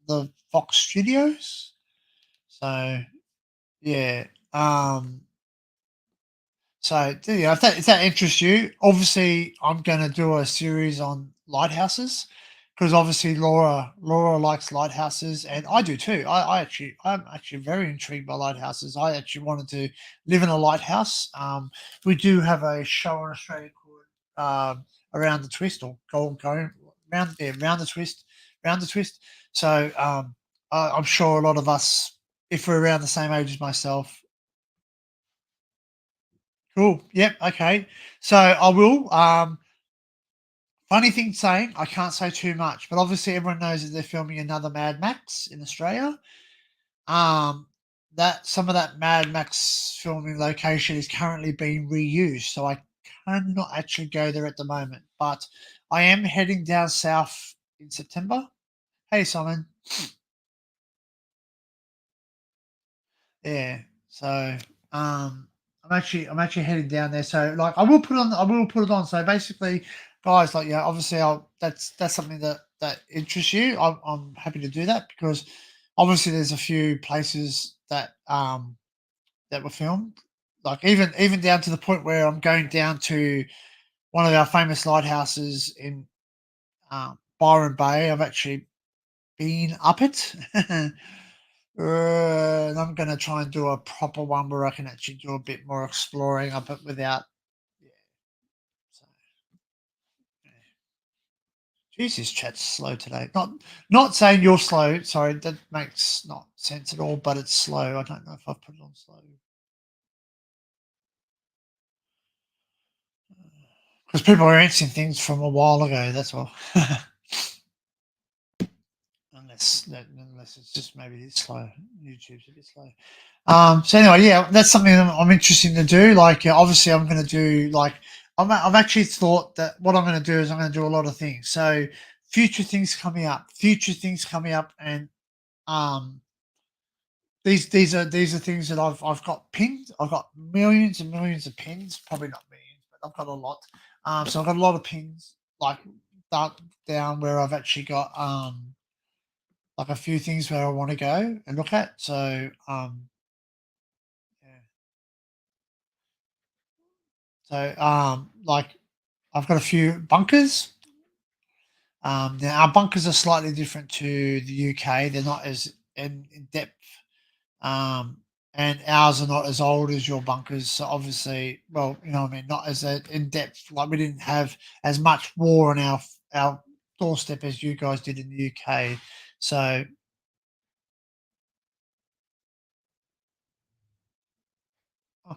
the Fox Studios. So yeah. So yeah, if that interests you, obviously I'm going to do a series on lighthouses because obviously Laura likes lighthouses, and I do too. I'm actually very intrigued by lighthouses. I actually wanted to live in a lighthouse. We do have a show in Australia called Around the Twist, or going round, yeah, round the twist. So I'm sure a lot of us, if we're around the same age as myself. Cool. Yep. Okay. So I will. Funny thing saying, I can't say too much, but obviously everyone knows that they're filming another Mad Max in Australia. Um, that some of that Mad Max filming location is currently being reused, so I cannot actually go there at the moment. But I am heading down south in September. Hey, Simon. Yeah. So I'm actually heading down there. So like I will put it on. So basically, guys, like yeah, obviously that's something that interests you. I'm happy to do that because obviously there's a few places that were filmed. Like even down to the point where I'm going down to one of our famous lighthouses in Byron Bay. I've actually been up it. And I'm gonna try and do a proper one where I can actually do a bit more exploring of it without. Yeah. So, yeah. Jeez, this chat's slow today. Not saying you're slow. Sorry, that makes not sense at all. But it's slow. I don't know if I've put it on slow because people are answering things from a while ago. That's all. Unless it's just maybe it's slow. YouTube's a bit slow. So anyway, yeah, that's something that I'm interested to do. Like, obviously, I'm going to do like I've actually thought that what I'm going to do is I'm going to do a lot of things. So future things coming up, and um, these are things that I've got pinned. I've got millions and millions of pins. Probably not millions, but I've got a lot. So I've got a lot of pins like dark down where I've actually got like a few things where I want to go and look at. So yeah. So like I've got a few bunkers. Now our bunkers are slightly different to the UK. They're not as in depth. Um, and ours are not as old as your bunkers. So obviously, well, you know what I mean, not as in depth. Like we didn't have as much war on our doorstep as you guys did in the UK. So oh,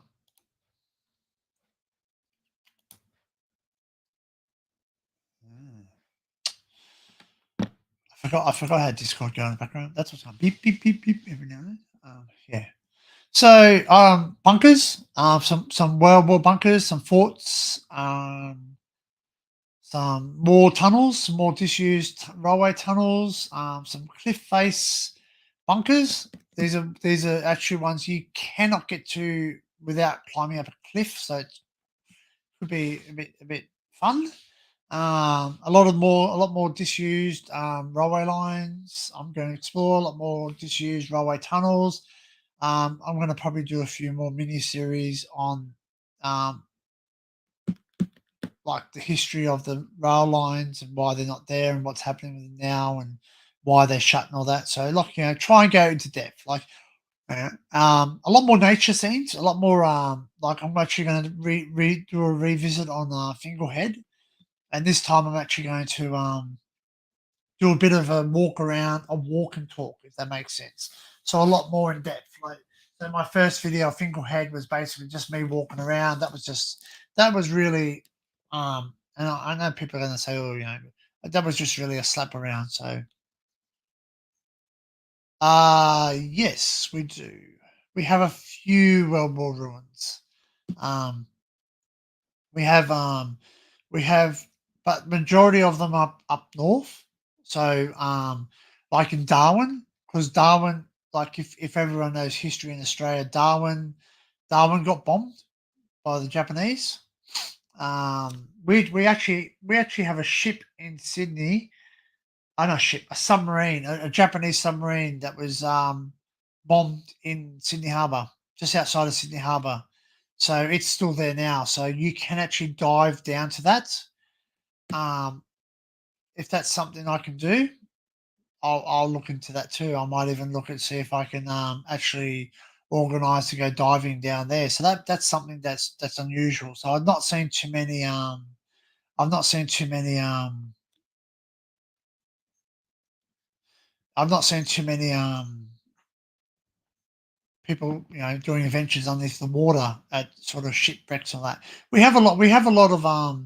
mm. I forgot I had Discord going in the background. That's what's on. Beep beep beep beep every now and then. Yeah. So bunkers, some World War bunkers, some forts, some more tunnels, some more disused railway tunnels, some cliff face bunkers. These are actually ones you cannot get to without climbing up a cliff. So it could be a bit fun. A lot more disused railway lines. I'm going to explore a lot more disused railway tunnels. I'm going to probably do a few more mini series on um, like the history of the rail lines and why they're not there and what's happening with them now and why they're shut and all that. So, like try and go into depth. Like a lot more nature scenes, a lot more. Like I'm actually going to do a revisit on Fingalhead, and this time I'm actually going to do a bit of a walk around, a walk and talk, if that makes sense. So a lot more in depth. Like so, my first video, Finkelhead, was basically just me walking around. That was really, and I know people are going to say, oh, that was just really a slap around. So, yes, we do. We have a few World War ruins. Um, we have we have but majority of them up north. So like in Darwin, because Darwin, like if everyone knows history in Australia, Darwin got bombed by the Japanese. We actually have a ship in Sydney. I know ship, a submarine, a Japanese submarine that was bombed in Sydney Harbour, just outside of Sydney Harbour. So it's still there now. So you can actually dive down to that. Um, if that's something I can do, I'll look into that too. I might even look and see if I can actually organise to go diving down there. So that's something that's unusual. So I've not seen too many I've not seen too many people, doing adventures underneath the water at sort of shipwrecks and that. We have a lot of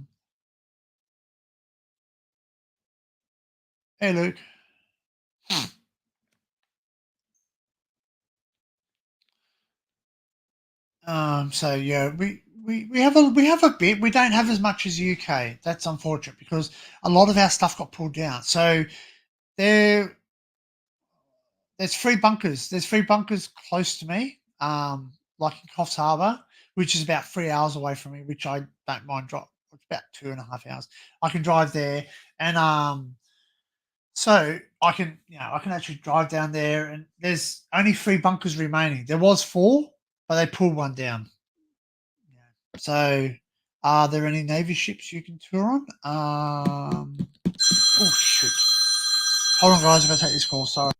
hey Luke. So yeah, we have a bit. We don't have as much as UK. That's unfortunate because a lot of our stuff got pulled down. So there there's 3 bunkers. There's 3 bunkers close to me, like in Coffs Harbour, which is about 3 hours away from me, which I don't mind drop. It's about 2.5 hours. I can drive there, and so I can actually drive down there, and there's only 3 bunkers remaining. There was four, but they pulled one down. Yeah. So, are there any Navy ships you can tour on? Oh shoot! Hold on, guys. I'm gonna take this call. Sorry.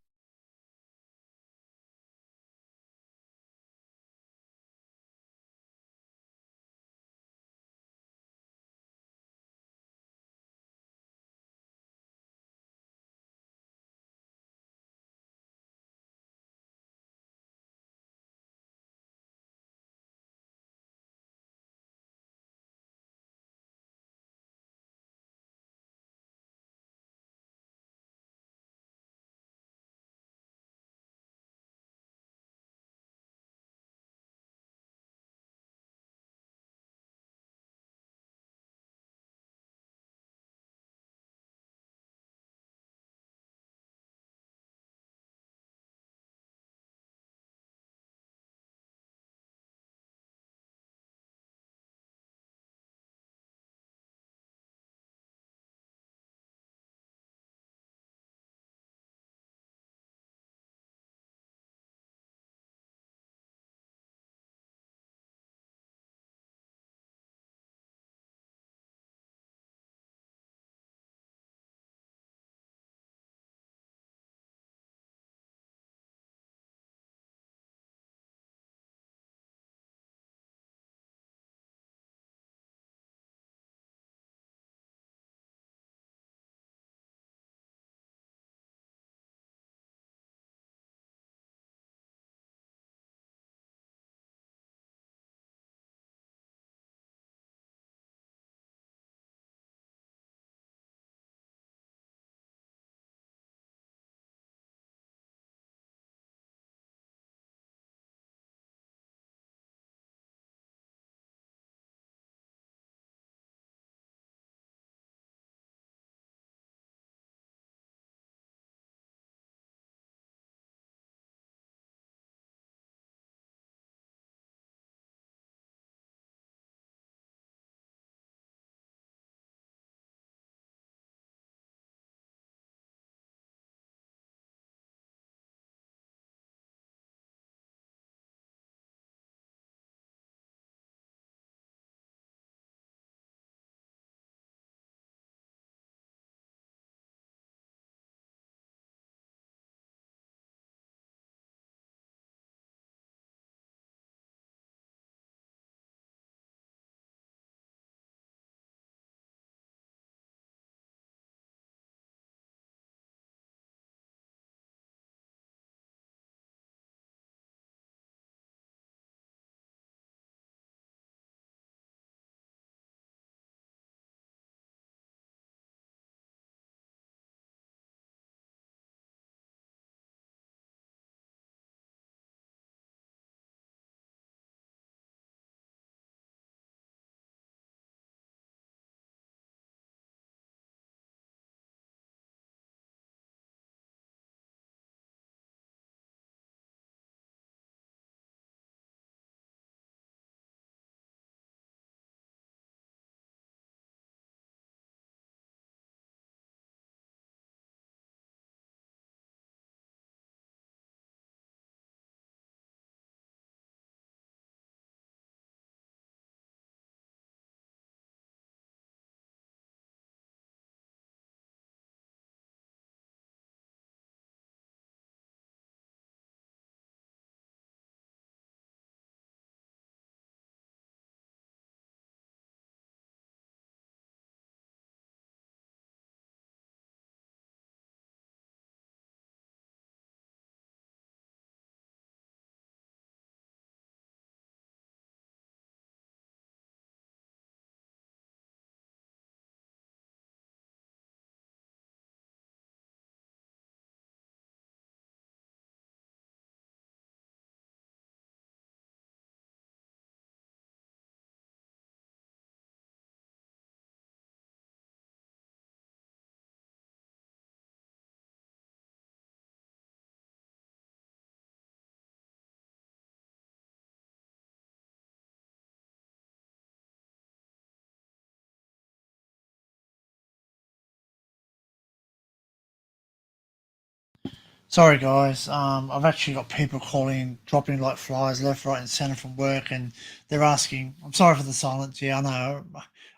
Sorry, guys. I've actually got people calling, dropping like flies left, right, and centre from work, and they're asking. I'm sorry for the silence. Yeah, I know.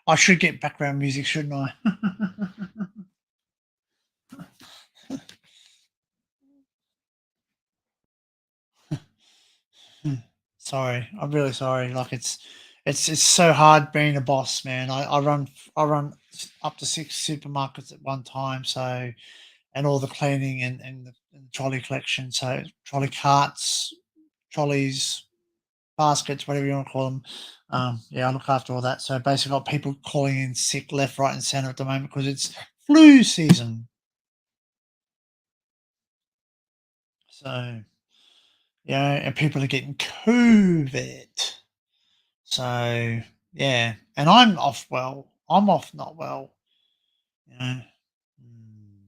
I should get background music, shouldn't I? Sorry, I'm really sorry. Like it's so hard being a boss, man. I run up to 6 supermarkets at one time, so and all the cleaning and the trolley collection, so trolley carts, trolleys, baskets, whatever you want to call them. Yeah, I look after all that. So basically, got people calling in sick left, right, and center at the moment because it's flu season. So yeah, and people are getting COVID. So yeah, and I'm off well. I'm off not well. You know. Mm.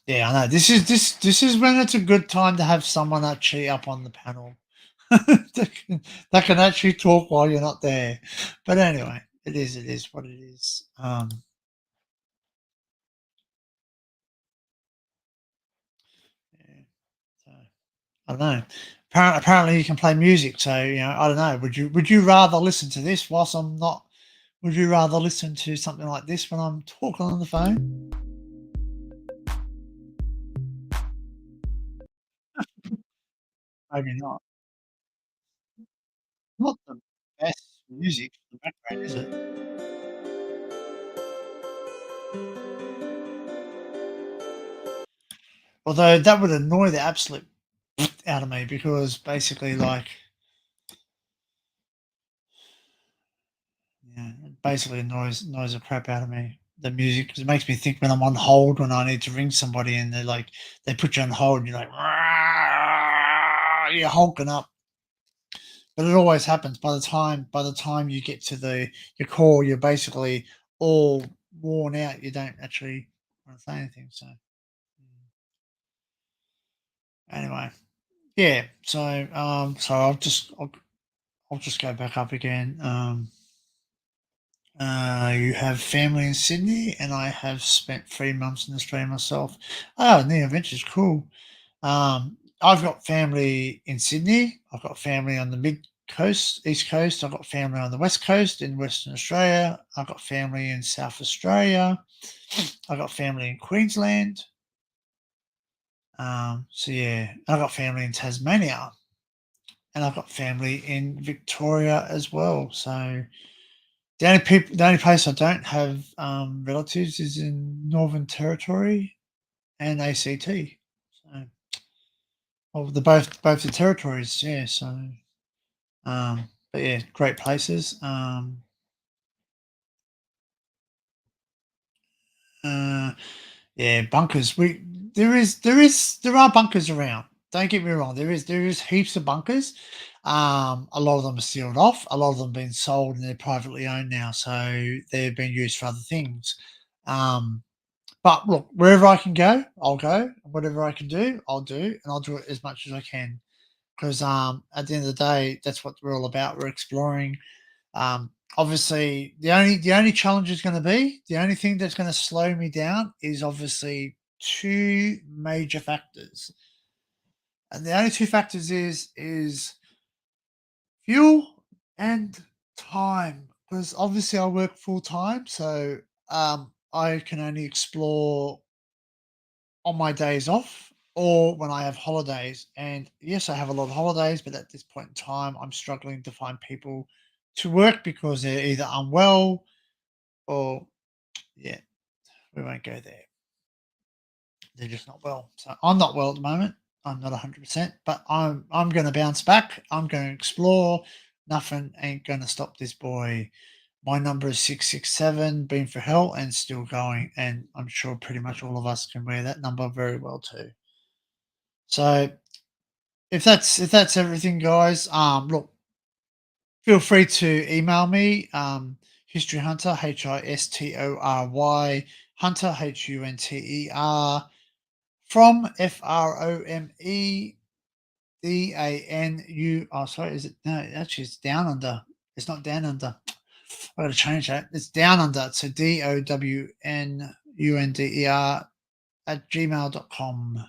Yeah, I know. This is when it's a good time to have someone actually up on the panel that can actually talk while you're not there. But anyway, it is what it is. Yeah, so I don't know. Apparently you can play music, so I don't know. Would you rather listen to this whilst I'm not? Would you rather listen to something like this when I'm talking on the phone? Maybe not. Not the best music for the background, is it? Although that would annoy the absolute out of me because basically, like, yeah, it basically annoys the crap out of me. The music 'cause it makes me think when I'm on hold when I need to ring somebody and they put you on hold and you're like you're honking up. But it always happens by the time you get to your call, you're basically all worn out. You don't actually want to say anything. So anyway, yeah. So I'll just go back up again. You have family in Sydney, and I have spent 3 months in Australia myself. Oh, near adventure's cool. I've got family in Sydney. I've got family on the mid coast, east coast. I've got family on the west coast in Western Australia. I've got family in South Australia. I've got family in Queensland. So yeah, I've got family in Tasmania, and I've got family in Victoria as well. So the only place I don't have relatives is in Northern Territory and ACT. So, well, the both the territories, yeah. So, but yeah, great places. Uh, yeah, bunkers. There are bunkers around. Don't get me wrong. There is heaps of bunkers. A lot of them are sealed off. A lot of them have been sold and they're privately owned now, so they've been used for other things. Um, But look, wherever I can go, I'll go. Whatever I can do, I'll do, and I'll do it as much as I can. Because at the end of the day, that's what we're all about. We're exploring. Obviously, the only challenge is going to be the only thing that's going to slow me down is obviously two major factors, and the only two factors is fuel and time. Because obviously, I work full time, so I can only explore on my days off or when I have holidays. And yes, I have a lot of holidays, but at this point in time, I'm struggling to find people to work because they're either unwell or, yeah, we won't go there. They're just not well. So I'm not well at the moment. I'm not 100%, but I'm going to bounce back. I'm going to explore. Nothing ain't going to stop this boy. My number is 667, been for hell and still going. And I'm sure pretty much all of us can wear that number very well too. So if that's everything, guys, look, feel free to email me, History Hunter, History, Hunter, Hunter, from FROMEDANU. Oh, sorry, is it? No, actually, it's down under. It's not down under. I got to change that. It's down under. So DOWNUNDER at gmail.com.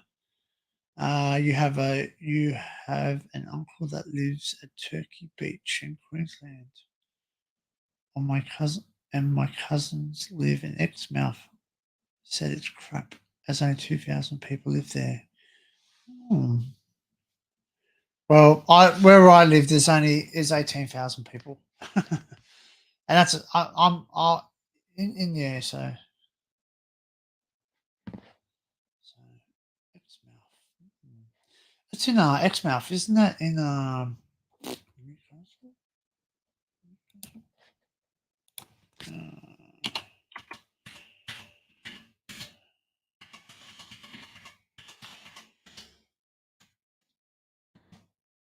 You have an uncle that lives at Turkey Beach in Queensland. On my cousin and my cousins live in Exmouth. Said it's crap, as only 2,000 people live there. Hmm. Well, I where I live, there's only is 18,000 people, and that's I'm in yeah. So Exmouth. Hmm. It's in Exmouth, isn't that in Newcastle?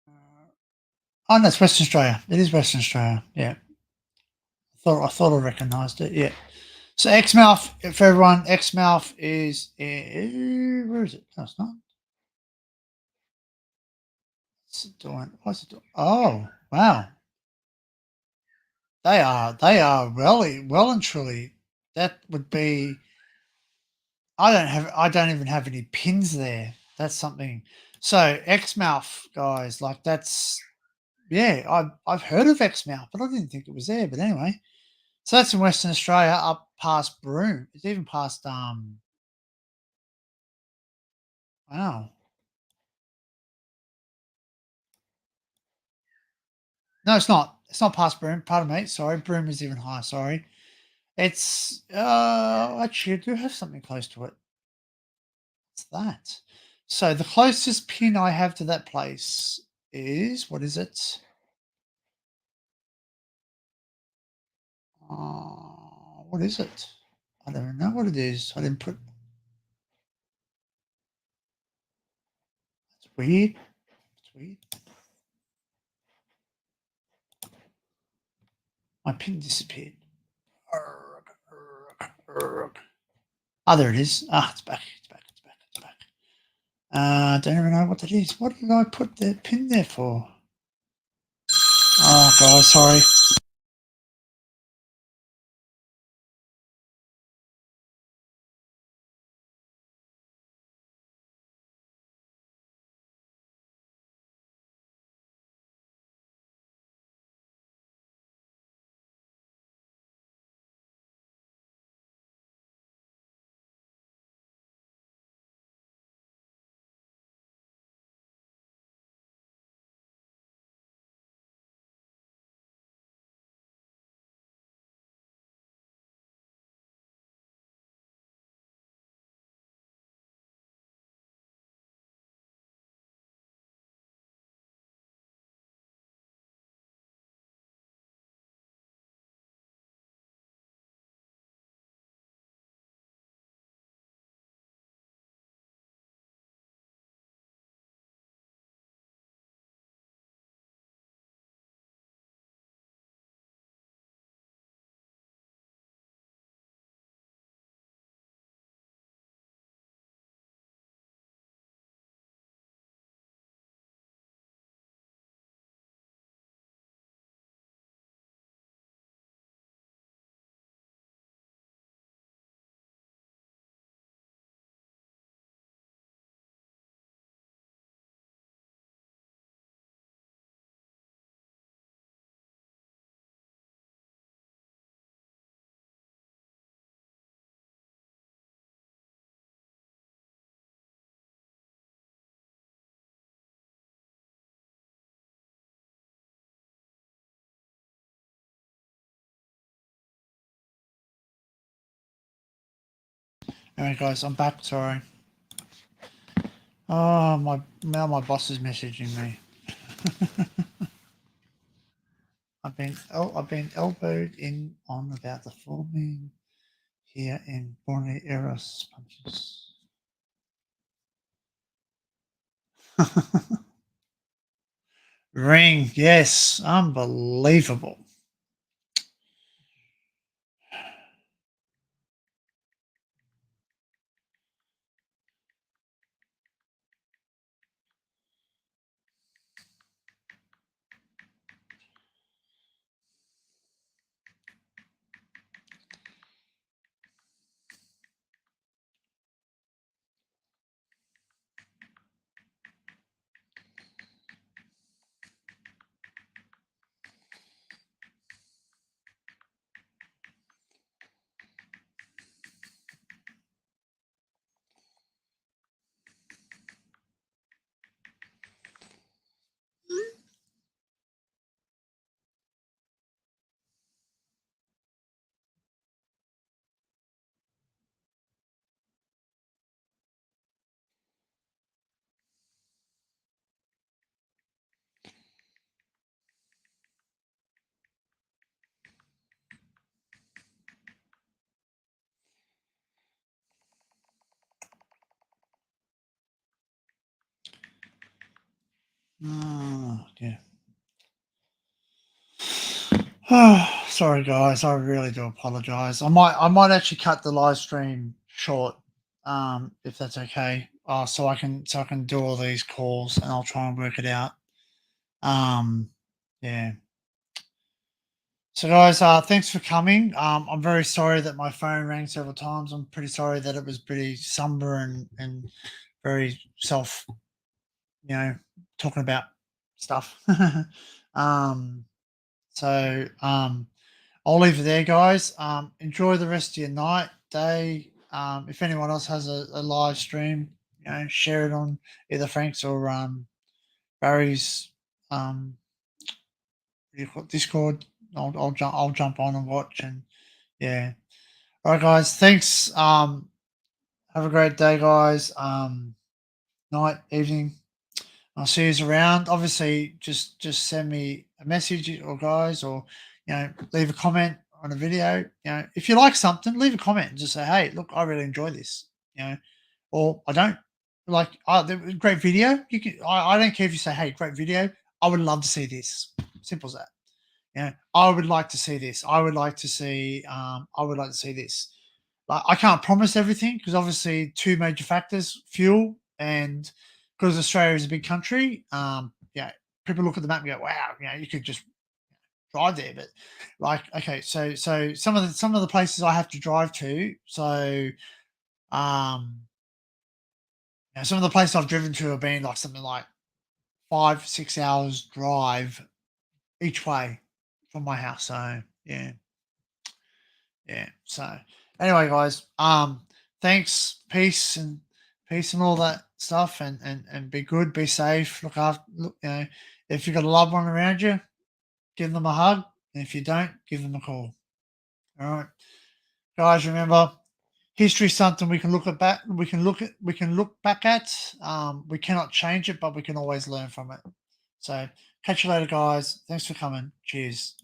Uh, oh, no, it's Western Australia. It is Western Australia. Yeah, I thought I recognised it. Yeah. So Exmouth, for everyone, Exmouth is where is it? No, it's not. What's it doing? What's it doing? Oh, wow. They are really well and truly. That would be. I don't even have any pins there. That's something. So Exmouth guys, like that's yeah. I've heard of Exmouth, but I didn't think it was there. But anyway, so that's in Western Australia, up past Broome. It's even past Wow. No, it's not. It's not past Broome. Pardon me. Sorry, Broome is even higher. Sorry. It's actually I do have something close to it. What's that? So the closest pin I have to that place is what is it? What is it? I don't know what it is. I didn't put. It's weird. It's weird. My pin disappeared. Arrgh, arrgh, arrgh. Ah, there it is. Ah, it's back. It's back. It's back. It's back. I don't even know what that is. What did I put the pin there for? Oh, God, sorry. All right, guys, I'm back. Sorry. Oh, my boss is messaging me. I've been elbowed in on about the forming here in Borneo Eros punches. Ring, yes, unbelievable. Yeah. Oh, sorry guys, I really do apologize. I might actually cut the live stream short, if that's okay. So I can do all these calls and I'll try and work it out. Um, yeah. So guys, thanks for coming. I'm very sorry that my phone rang several times. I'm pretty sorry that it was pretty somber and very self, you know, talking about stuff. um, so I'll leave it there, guys. Enjoy the rest of your night, day. If anyone else has a live stream, share it on either Frank's or Barry's what do you call it, Discord. I'll jump on and watch and yeah. All right, guys. Thanks. Have a great day, guys. Night, evening. I'll see you around. Obviously, just send me a message or guys, or leave a comment on a video. If you like something, leave a comment and just say, "Hey, look, I really enjoy this." Or I don't like. Oh, great video. You can. I don't care if you say, "Hey, great video. I would love to see this." Simple as that. I would like to see this. I would like to see. I would like to see this. Like, I can't promise everything because obviously two major factors: fuel and because Australia is a big country. People look at the map and go, "Wow, you could just drive there." But like, okay, so some of the places I have to drive to. So um, some of the places I've driven to have been like something like 5-6 hours drive each way from my house. So yeah. Yeah. So anyway, guys, thanks, peace and all that stuff, and be good, be safe, look after. Look, if you've got a loved one around you, give them a hug, and if you don't, give them a call. All right, guys. Remember, history's something we can look at back. We can look back at. We cannot change it, but we can always learn from it. So catch you later, guys. Thanks for coming. Cheers.